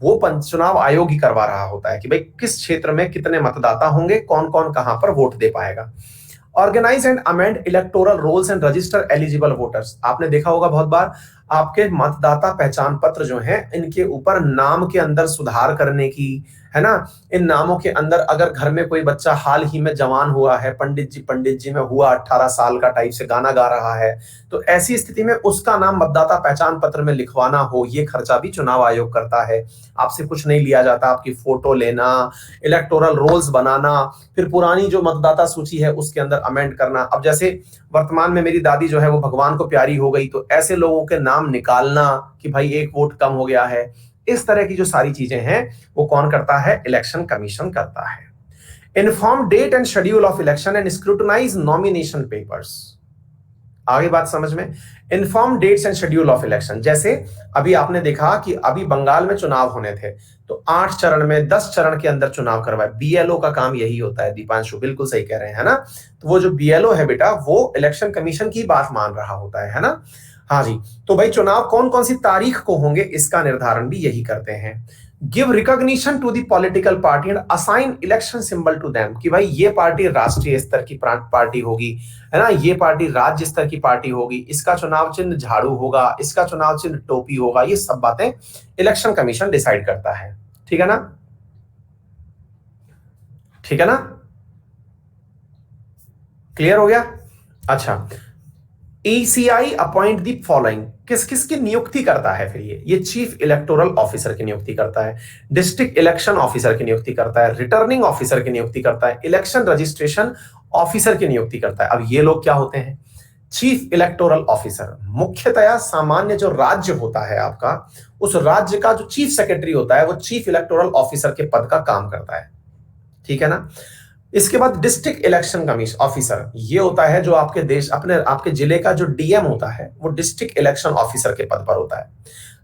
वो चुनाव आयोग ही करवा रहा होता है कि भाई किस क्षेत्र में कितने मतदाता होंगे, कौन कौन कहां पर वोट दे पाएगा। Organise and amend electoral rolls and register eligible voters. आपने देखा होगा बहुत बार आपके मतदाता पहचान पत्र जो हैं इनके ऊपर नाम के अंदर सुधार करने की, है ना, इन नामों के अंदर अगर घर में कोई बच्चा हाल ही में जवान हुआ है, पंडित जी में हुआ 18 साल का टाइप से गाना गा रहा है, तो ऐसी स्थिति में उसका नाम मतदाता पहचान पत्र में लिखवाना हो, ये खर्चा भी चुनाव आयोग करता है। आपसे कुछ नहीं लिया जाता, आपकी फोटो लेना, इलेक्टोरल रोल्स बनाना, फिर पुरानी जो मतदाता सूची है उसके अंदर अमेंड करना। अब जैसे वर्तमान में मेरी दादी जो है वो भगवान को प्यारी हो गई, तो ऐसे लोगों के नाम निकालना कि भाई एक वोट कम हो गया है, इस तरह की जो सारी चीजें हैं वो कौन करता है? इलेक्शन कमीशन करता है। Inform date and schedule of election and scrutinise nomination papers. आगे बात समझ में, inform dates and schedule of election. जैसे अभी आपने देखा कि अभी बंगाल में चुनाव होने थे, तो 8 चरण में 10 चरण के अंदर चुनाव करवाए। बीएलओ का काम यही होता है, दीपांशु बिल्कुल सही कह रहे हैं, है ना। तो वो जो बीएलओ है बेटा वो इलेक्शन कमीशन की बात मान रहा होता है ना। हाँ जी, तो भाई चुनाव कौन कौन सी तारीख को होंगे इसका निर्धारण भी यही करते हैं। Give recognition to the political party and assign election symbol to them, कि भाई ये पार्टी राष्ट्रीय स्तर की पार्टी होगी, है ना, ये पार्टी राज्य स्तर की पार्टी होगी, इसका चुनाव चिन्ह झाड़ू होगा, इसका चुनाव चिन्ह टोपी होगा, ये सब बातें इलेक्शन कमीशन डिसाइड करता है। ठीक है ना, ठीक है ना, क्लियर हो गया। अच्छा, ईसीआई अपॉइंट दी फॉलोइंग, किस किस की नियुक्ति करता है? फिर ये चीफ इलेक्टोरल ऑफिसर की नियुक्ति करता है, डिस्ट्रिक्ट इलेक्शन ऑफिसर की नियुक्ति करता है, रिटर्निंग ऑफिसर की नियुक्ति करता है, इलेक्शन रजिस्ट्रेशन ऑफिसर की नियुक्ति करता है। अब ये लोग क्या होते हैं? चीफ इलेक्टोरल ऑफिसर मुख्यतया सामान्य जो राज्य होता है आपका, उस राज्य का जो चीफ सेक्रेटरी होता है वो चीफ इलेक्टोरल ऑफिसर के पद का काम करता है। ठीक है ना। इसके बाद डिस्ट्रिक्ट इलेक्शन कमीशन ऑफिसर, ये होता है जो आपके देश आपके जिले का जो डीएम होता है वो डिस्ट्रिक्ट इलेक्शन ऑफिसर के पद पर होता है।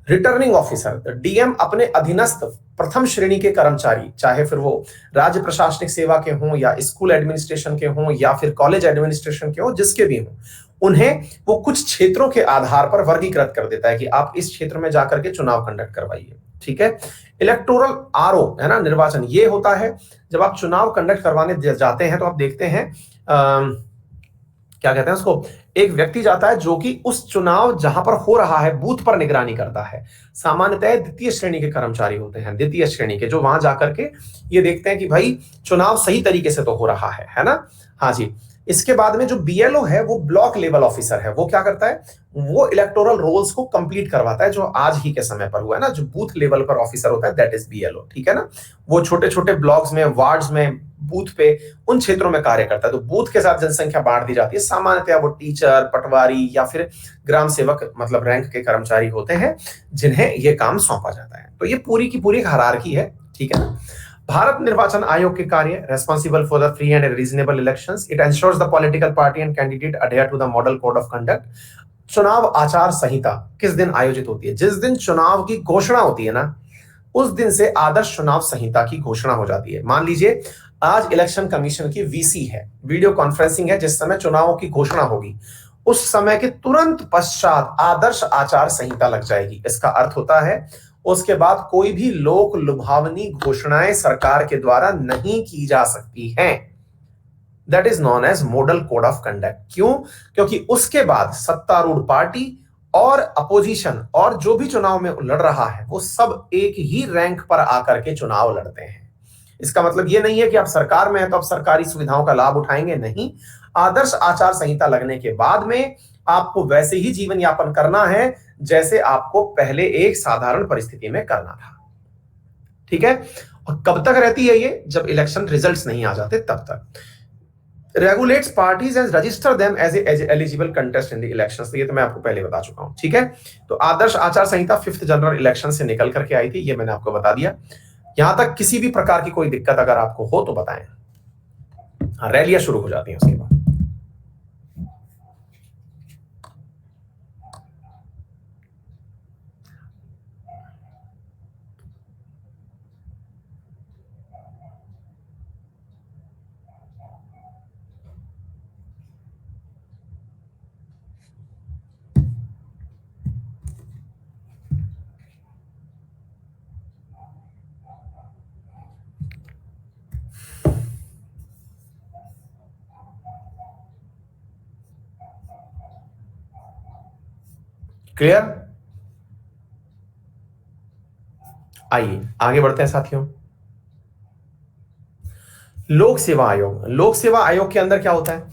रिटर्निंग ऑफिसर, डीएम अपने अधीनस्थ प्रथम श्रेणी के कर्मचारी, चाहे फिर वो राज्य प्रशासनिक सेवा के हों या स्कूल एडमिनिस्ट्रेशन के हों या फिर कॉलेज एडमिनिस्ट्रेशन के हों, जिसके भी हों, उन्हें वो कुछ क्षेत्रों के आधार पर वर्गीकृत कर देता है कि आप इस क्षेत्र में जाकर के चुनाव कंडक्ट करवाइए। ठीक है। इलेक्टोरल आरओ, है ना, निर्वाचन, ये होता है जब आप चुनाव कंडक्ट करवाने जाते हैं तो आप देखते हैं क्या कहते हैं उसको, एक व्यक्ति जाता है जो कि उस चुनाव जहां पर हो रहा है बूथ पर निगरानी करता है। सामान्यतः द्वितीय श्रेणी के कर्मचारी होते हैं, द्वितीय श्रेणी के, जो वहां जाकर के ये देखते हैं कि भाई चुनाव सही तरीके से तो हो रहा है ना। हाँ जी, इसके बाद में जो बीएलओ है वो ब्लॉक लेवल ऑफिसर है, वो क्या करता है, वो इलेक्टोरल रोल्स को कंप्लीट करवाता है, जो आज ही के समय पर हुआ है ना, जो बूथ लेवल पर ऑफिसर होता है दैट इज बीएलओ, ठीक है ना। वो छोटे छोटे ब्लॉक्स में, वार्ड्स में, बूथ पे, उन क्षेत्रों में कार्य करता है। तो बूथ के साथ जनसंख्या बांट दी जाती है। सामान्यतः वो टीचर, पटवारी या फिर ग्राम सेवक मतलब रैंक के कर्मचारी होते हैं जिन्हें ये काम सौंपा जाता है। तो ये पूरी की पूरी हायरार्की है, ठीक है ना। भारत निर्वाचन आयोग के कार्य, responsible for the free and reasonable elections, it ensures the political party and candidate adhere to the model code of conduct. चुनाव आचार संहिता किस दिन आयोजित होती है? जिस दिन चुनाव की घोषणा होती है ना, उस दिन से आदर्श चुनाव संहिता की घोषणा हो जाती है। मान लीजिए आज इलेक्शन कमीशन की वीसी है, वीडियो कॉन्फ्रेंसिंग है, जिस समय चुनावों की घोषणा होगी उस समय के तुरंत पश्चात आदर्श आचार संहिता लग जाएगी। इसका अर्थ होता है उसके बाद कोई भी लोक लुभावनी घोषणाएं सरकार के द्वारा नहीं की जा सकती हैं। That is known as model code of conduct. क्यों? क्योंकि उसके बाद सत्तारूढ़ पार्टी और अपोजिशन और जो भी चुनाव में लड़ रहा है वो सब एक ही रैंक पर आकर के चुनाव लड़ते हैं। इसका मतलब ये नहीं है कि आप सरकार में है तो आप सरकारी सुविधाओं का लाभ उठाएंगे, नहीं। आदर्श आचार संहिता लगने के बाद में आपको वैसे ही जीवन यापन करना है जैसे आपको पहले एक साधारण परिस्थिति में करना था, ठीक है। और कब तक रहती है ये? जब इलेक्शन रिजल्ट्स नहीं आ जाते तब तक। Regulates parties and register them as eligible contest in the elections. तो ये तो मैं आपको पहले बता चुका हूं, ठीक है। तो आदर्श आचार संहिता 5th जनरल इलेक्शन से निकल करके आई थी, ये मैंने आपको बता दिया। यहां तक किसी भी प्रकार की कोई दिक्कत अगर आपको हो तो बताएं। हाँ, रैलियां शुरू हो जाती हैं उसके बाद। क्लियर? आइए आगे बढ़ते हैं साथियों। लोक सेवा आयोग। लोक सेवा आयोग के अंदर क्या होता है?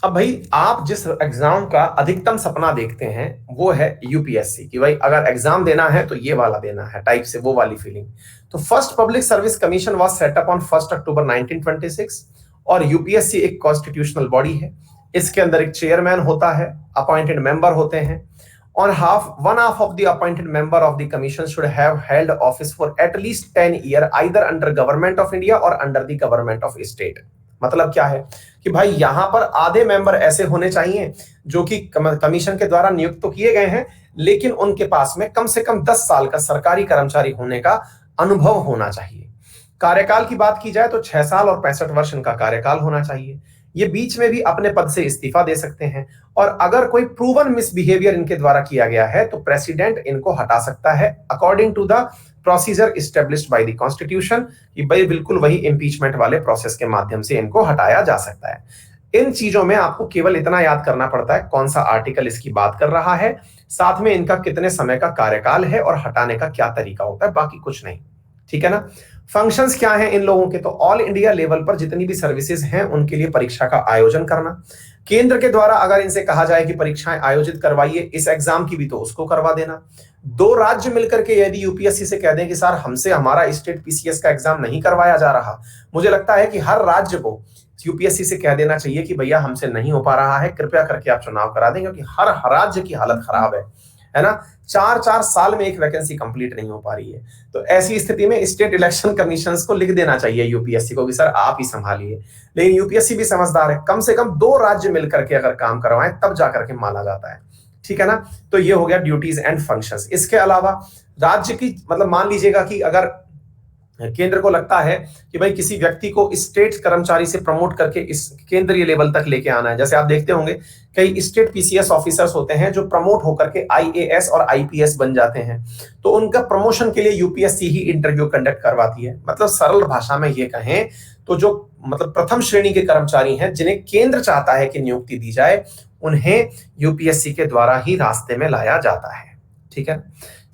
अब भाई आप जिस एग्जाम का अधिकतम सपना देखते हैं वो है यूपीएससी, कि भाई अगर एग्जाम देना है तो ये वाला देना है, टाइप से वो वाली फीलिंग। तो first public service commission was set up on 1 अक्टूबर 1926 और यूपीएससी एक कॉन्स्टिट्यूशनल बॉडी है। इसके अंदर एक चेयरमैन होता है, अपॉइंटेड मेंबर होते हैं, on one half of the appointed member of the commission should have held office for at least 10 years either under government of India or under the government of state। मतलब क्या है कि भाई यहां पर आधे मेंबर ऐसे होने चाहिए जो कि कमीशन के द्वारा नियुक्त तो किए गए हैं लेकिन उनके पास में कम से कम 10 साल का सरकारी कर्मचारी होने का अनुभव होना चाहिए। कार्यकाल की बात की जाए तो 6 साल और 65 वर्ष इनका कार्यकाल होना चाहिए। ये बीच में भी अपने पद से इस्तीफा दे सकते हैं और अगर कोई प्रूवन मिसबिहेवियर इनके द्वारा किया गया है तो प्रेसिडेंट इनको हटा सकता है according to the procedure established by the constitution. कि भाई बिल्कुल वही इंपीचमेंट वाले प्रोसेस के माध्यम से इनको हटाया जा सकता है। इन चीजों में आपको केवल इतना याद करना पड़ता है कौन सा आर्टिकल इसकी बात कर रहा है, साथ में इनका कितने समय का कार्यकाल है और हटाने का क्या तरीका होता है, बाकी कुछ नहीं, ठीक है ना। फंक्शंस क्या हैं इन लोगों के? तो ऑल इंडिया लेवल पर जितनी भी सर्विसेज हैं उनके लिए परीक्षा का आयोजन करना। केंद्र के द्वारा अगर इनसे कहा जाए कि परीक्षाएं आयोजित करवाइए इस एग्जाम की भी तो उसको करवा देना। 2 राज्य मिलकर के यदि यूपीएससी से कह दें कि सर हमसे हमारा स्टेट पीसीएस का एग्जाम नहीं करवाया जा रहा, मुझे लगता है कि हर राज्य को यूपीएससी से कह देना चाहिए कि भैया हमसे नहीं हो पा रहा है, कृपया करके आप चुनाव करा दें, क्योंकि हर राज्य की हालत खराब है ना। 4-4 साल में एक वैकेंसी कंप्लीट नहीं हो पा रही है। तो ऐसी स्थिति में स्टेट इलेक्शन कमीशंस को लिख देना चाहिए यूपीएससी को कि सर आप ही संभालिए। लेकिन यूपीएससी भी समझदार है, कम से कम 2 राज्य मिलकर के अगर काम करवाएं तब जाकर के माना जाता है, ठीक है ना। तो ये हो गया ड्यूटीज एंड फंक्शंस। इसके अलावा राज्य की मतलब मान लीजिएगा कि अगर केंद्र को लगता है कि भाई किसी व्यक्ति को स्टेट कर्मचारी से प्रमोट करके इस केंद्रीय लेवल तक लेके आना है, जैसे आप देखते होंगे कई स्टेट पीसीएस ऑफिसर्स होते हैं जो प्रमोट होकर के आईएएस और आईपीएस बन जाते हैं, तो उनका प्रमोशन के लिए यूपीएससी ही इंटरव्यू कंडक्ट करवाती है। मतलब सरल भाषा में ये कहें तो जो मतलब प्रथम श्रेणी के कर्मचारी हैं जिन्हें केंद्र चाहता है कि नियुक्ति दी जाए, उन्हें यूपीएससी के द्वारा ही रास्ते में लाया जाता है, ठीक है।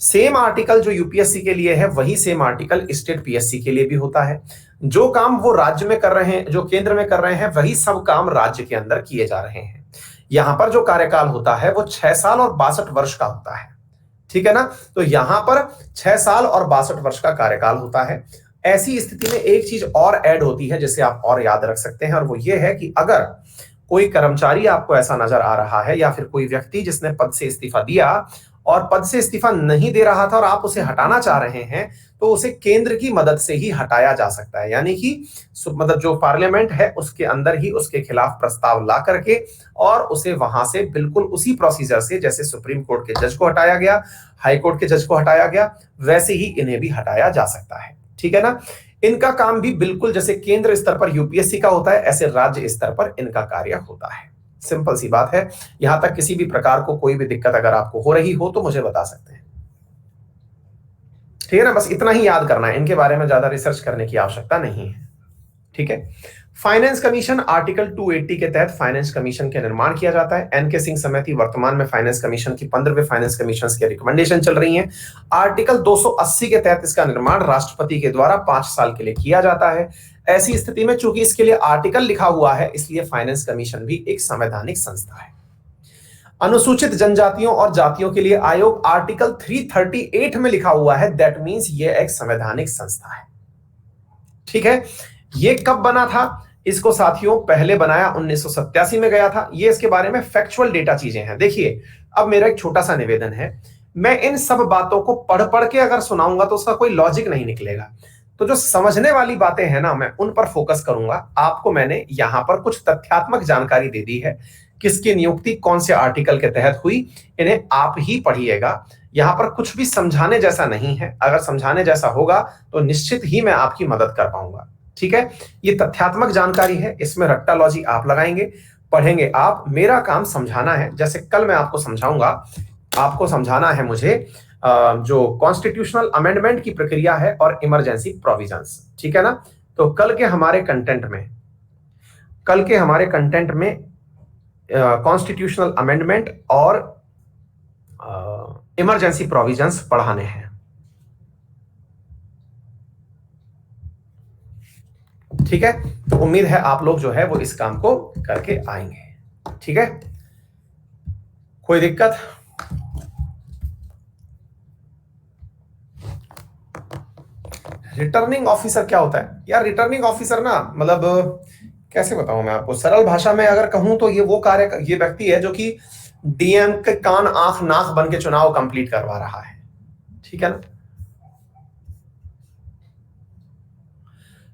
सेम आर्टिकल जो यूपीएससी के लिए है वही सेम आर्टिकल स्टेट पीएससी के लिए भी होता है। जो काम वो राज्य में कर रहे हैं, जो केंद्र में कर रहे हैं, वही सब काम राज्य के अंदर किए जा रहे हैं। यहां पर जो कार्यकाल होता है वो 6 साल और 62 वर्ष का होता है, ठीक है ना। तो यहां पर 6 साल और 62 वर्ष का कार्यकाल होता है। ऐसी स्थिति में एक चीज और ऐड होती है जिसे आप और याद रख सकते हैं, और वो ये है कि अगर कोई कर्मचारी आपको ऐसा नजर आ रहा है या फिर कोई व्यक्ति जिसने पद से इस्तीफा दिया और पद से इस्तीफा नहीं दे रहा था और आप उसे हटाना चाह रहे हैं, तो उसे केंद्र की मदद से ही हटाया जा सकता है। यानी कि मतलब जो पार्लियामेंट है उसके अंदर ही उसके खिलाफ प्रस्ताव ला करके और उसे वहां से बिल्कुल उसी प्रोसीजर से, जैसे सुप्रीम कोर्ट के जज को हटाया गया, हाई कोर्ट के जज को हटाया गया, वैसे ही इन्हें भी हटाया जा सकता है, ठीक है ना। इनका काम भी बिल्कुल जैसे केंद्र स्तर पर यूपीएससी का होता है, ऐसे राज्य स्तर पर इनका कार्य होता है। सिंपल सी बात है। यहां तक किसी भी प्रकार को कोई भी दिक्कत अगर आपको हो रही हो तो मुझे बता सकते हैं, ठीक है ना। बस इतना ही याद करना है, इनके बारे में ज्यादा रिसर्च करने की आवश्यकता नहीं है, ठीक है। फाइनेंस कमीशन आर्टिकल 280 के तहत फाइनेंस कमीशन के निर्माण किया जाता है। एन के सिंह समिति वर्तमान में फाइनेंस कमीशन की 15वें फाइनेंस कमीशन की रिकमेंडेशन चल रही है। आर्टिकल 280 के तहत इसका निर्माण राष्ट्रपति के द्वारा 5 साल के लिए किया जाता है। ऐसी स्थिति में चूंकि इसके लिए आर्टिकल लिखा हुआ है, इसलिए फाइनेंस कमीशन भी एक संवैधानिक संस्था है। अनुसूचित जनजातियों और जातियों के लिए आयोग आर्टिकल 338 में लिखा हुआ है, दैट मींस ये एक संवैधानिक संस्था है, ठीक है। ये कब बना था? इसको साथियों पहले बनाया 1987 में गया था। ये इसके बारे में फैक्चुअल डेटा चीजें हैं। देखिए, अब मेरा एक छोटा सा निवेदन है, मैं इन सब बातों को पढ़ पढ़ के अगर सुनाऊंगा तो उसका कोई लॉजिक नहीं निकलेगा। तो जो समझने वाली बातें हैं ना, मैं उन पर फोकस करूंगा। आपको मैंने यहां पर कुछ तथ्यात्मक जानकारी दे दी है, किसकी नियुक्ति कौन से आर्टिकल के तहत हुई, इन्हें आप ही पढ़िएगा। यहां पर कुछ भी समझाने जैसा नहीं है। अगर समझाने जैसा होगा तो निश्चित ही मैं आपकी मदद कर पाऊंगा, ठीक है। ये तथ्यात्मक जानकारी है, इसमें रट्टालॉजी आप लगाएंगे, पढ़ेंगे आप। मेरा काम समझाना है। जैसे कल मैं आपको समझाऊंगा, आपको समझाना है मुझे जो कॉन्स्टिट्यूशनल अमेंडमेंट की प्रक्रिया है और इमरजेंसी प्रोविजंस, ठीक है ना। तो कल के हमारे कंटेंट में कॉन्स्टिट्यूशनल अमेंडमेंट और इमरजेंसी प्रोविजंस पढ़ाने हैं, ठीक है। तो उम्मीद है आप लोग जो है वो इस काम को करके आएंगे, ठीक है। कोई दिक्कत? रिटर्निंग ऑफिसर क्या होता है यार? रिटर्निंग ऑफिसर ना, मतलब कैसे बताऊं मैं आपको, सरल भाषा में अगर कहूं तो ये व्यक्ति है जो कि डीएम के कान आंख नाक बन के चुनाव कंप्लीट करवा रहा है, ठीक है ना।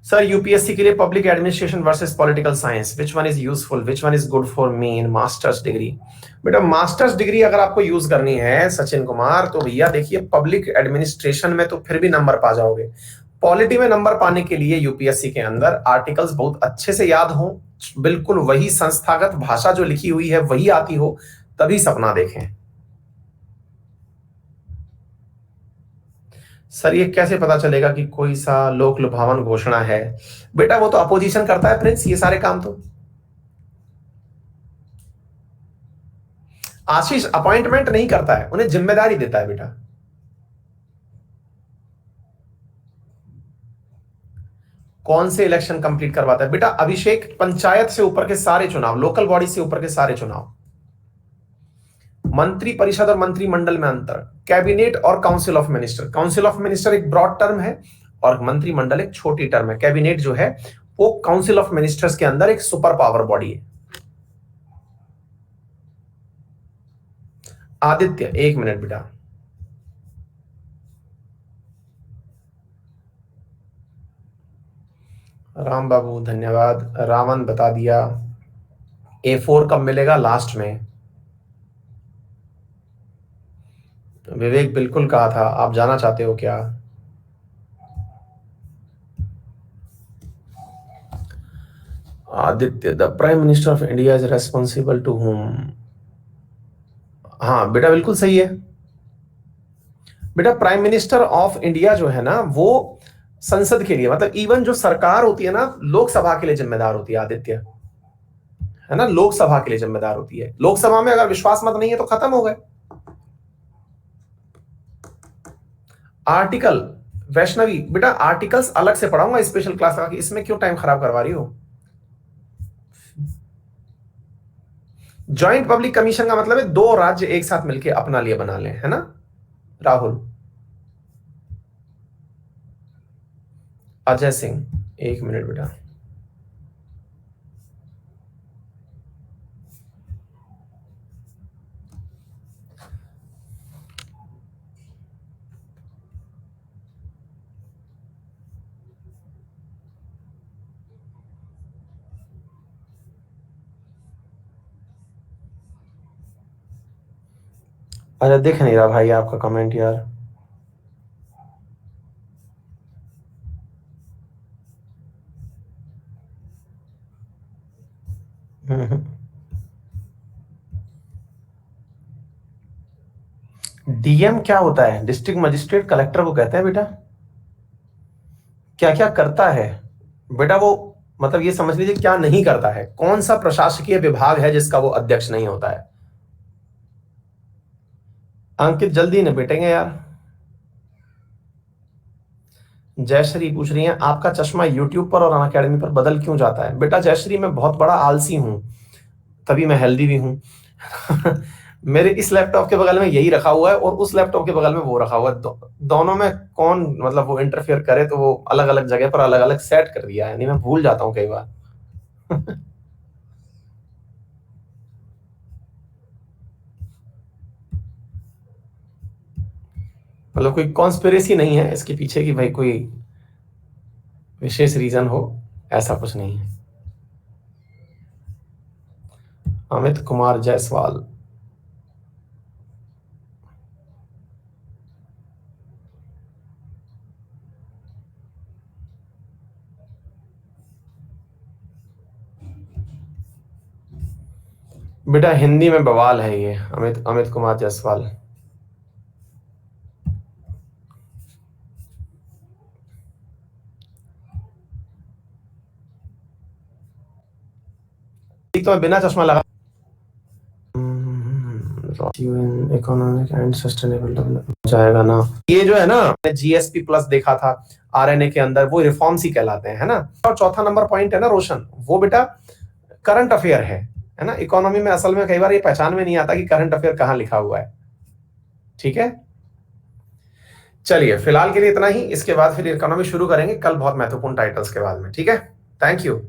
सर, यूपीएससी के लिए public administration versus political science, which one is useful, which one is good for me in masters degree? बेटा, मास्टर्स डिग्री अगर आपको यूज करनी है सचिन कुमार, तो भैया देखिए, पब्लिक एडमिनिस्ट्रेशन में तो फिर भी नंबर पा जाओगे। पॉलिटी में नंबर पाने के लिए यूपीएससी के अंदर आर्टिकल्स बहुत अच्छे से याद हो, बिल्कुल वही संस्थागत भाषा जो लिखी हुई है वही आती हो, तभी सपना देखें। सर, ये कैसे पता चलेगा कि कोई सा लोक लुभावन घोषणा है? बेटा, वो तो अपोजिशन करता है प्रिंस, ये सारे काम तो। आशीष अपॉइंटमेंट नहीं करता है, उन्हें जिम्मेदारी देता है बेटा। कौन से इलेक्शन कंप्लीट करवाता है? बेटा अभिषेक, पंचायत से ऊपर के सारे चुनाव, लोकल बॉडी से ऊपर के सारे चुनाव। मंत्री परिषद और मंत्रिमंडल में अंतर, कैबिनेट और council of minister. Council of minister एक ब्रॉड टर्म है और मंत्रिमंडल एक छोटी टर्म है। कैबिनेट जो है वो काउंसिल ऑफ मिनिस्टर्स के अंदर एक सुपर पावर बॉडी है। आदित्य, एक मिनट बेटा। राम बाबू धन्यवाद। रावण बता दिया। A4 कब मिलेगा? लास्ट में। विवेक बिल्कुल कहा था। आप जाना चाहते हो क्या? Aditya, the prime minister of India is responsible to whom? हाँ बेटा, बिल्कुल सही है बेटा। प्राइम मिनिस्टर ऑफ इंडिया जो है ना, वो संसद के लिए, मतलब इवन जो सरकार होती है ना, लोकसभा के लिए जिम्मेदार होती है आदित्य, है ना। लोकसभा के लिए जिम्मेदार होती है। लोकसभा में अगर विश्वास मत नहीं है तो खत्म हो गए। आर्टिकल, वैष्णवी बेटा आर्टिकल्स अलग से पढ़ाऊंगा स्पेशल क्लास लगा के, इसमें क्यों टाइम खराब करवा रही हो? ज्वाइंट पब्लिक कमीशन का मतलब है दो राज्य एक साथ मिलकर अपना लिए बना लें, है ना राहुल? अजय सिंह, एक मिनट बेटा। अच्छा दिख नहीं रहा भाई आपका कमेंट यार। डीएम क्या होता है? डिस्ट्रिक्ट मजिस्ट्रेट कलेक्टर को कहते हैं बेटा। क्या क्या करता है बेटा वो? मतलब ये समझ लीजिए क्या नहीं करता है, कौन सा प्रशासकीय विभाग है जिसका वो अध्यक्ष नहीं होता है? अंकित जल्दी निपटेंगे यार। जयश्री पूछ रही है आपका चश्मा यूट्यूब पर और अनअकैडमी पर बदल क्यों जाता है? बेटा जयश्री मैं बहुत बड़ा आलसी हूं, तभी मैं हेल्दी भी हूं। मेरे इस लैपटॉप के बगल में यही रखा हुआ है और उस लैपटॉप के बगल में वो रखा हुआ है। दोनों में कौन मतलब वो इंटरफेयर करे, तो वो अलग अलग जगह पर अलग अलग सेट कर दिया है, नहीं मैं भूल जाता हूँ कई बार। मतलब कोई कॉन्स्पिरेसी नहीं है इसके पीछे कि भाई कोई विशेष रीजन हो, ऐसा कुछ नहीं है। अमित कुमार जायसवाल, बेटा हिंदी में बवाल है ये। अमित अमित कुमार जायसवाल, तो मैं बिना चश्मा लगा इकोनॉमिक एंड सस्टेनेबल डेवलपमेंट जाएगा ना। ये जो है ना जीएसपी प्लस देखा था आरएनए के अंदर, वो रिफॉर्म्स ही कहलाते हैं, है ना। और चौथा नंबर पॉइंट है ना रोशन, वो बेटा करंट अफेयर है ना। इकोनॉमी में असल में कई बार ये पहचान में नहीं आता कि करंट अफेयर कहां लिखा हुआ है। ठीक है, चलिए फिलहाल के लिए इतना ही, इसके बाद फिर इकोनॉमी शुरू करेंगे कल बहुत महत्वपूर्ण टाइटल्स के बाद में। ठीक है, थैंक यू।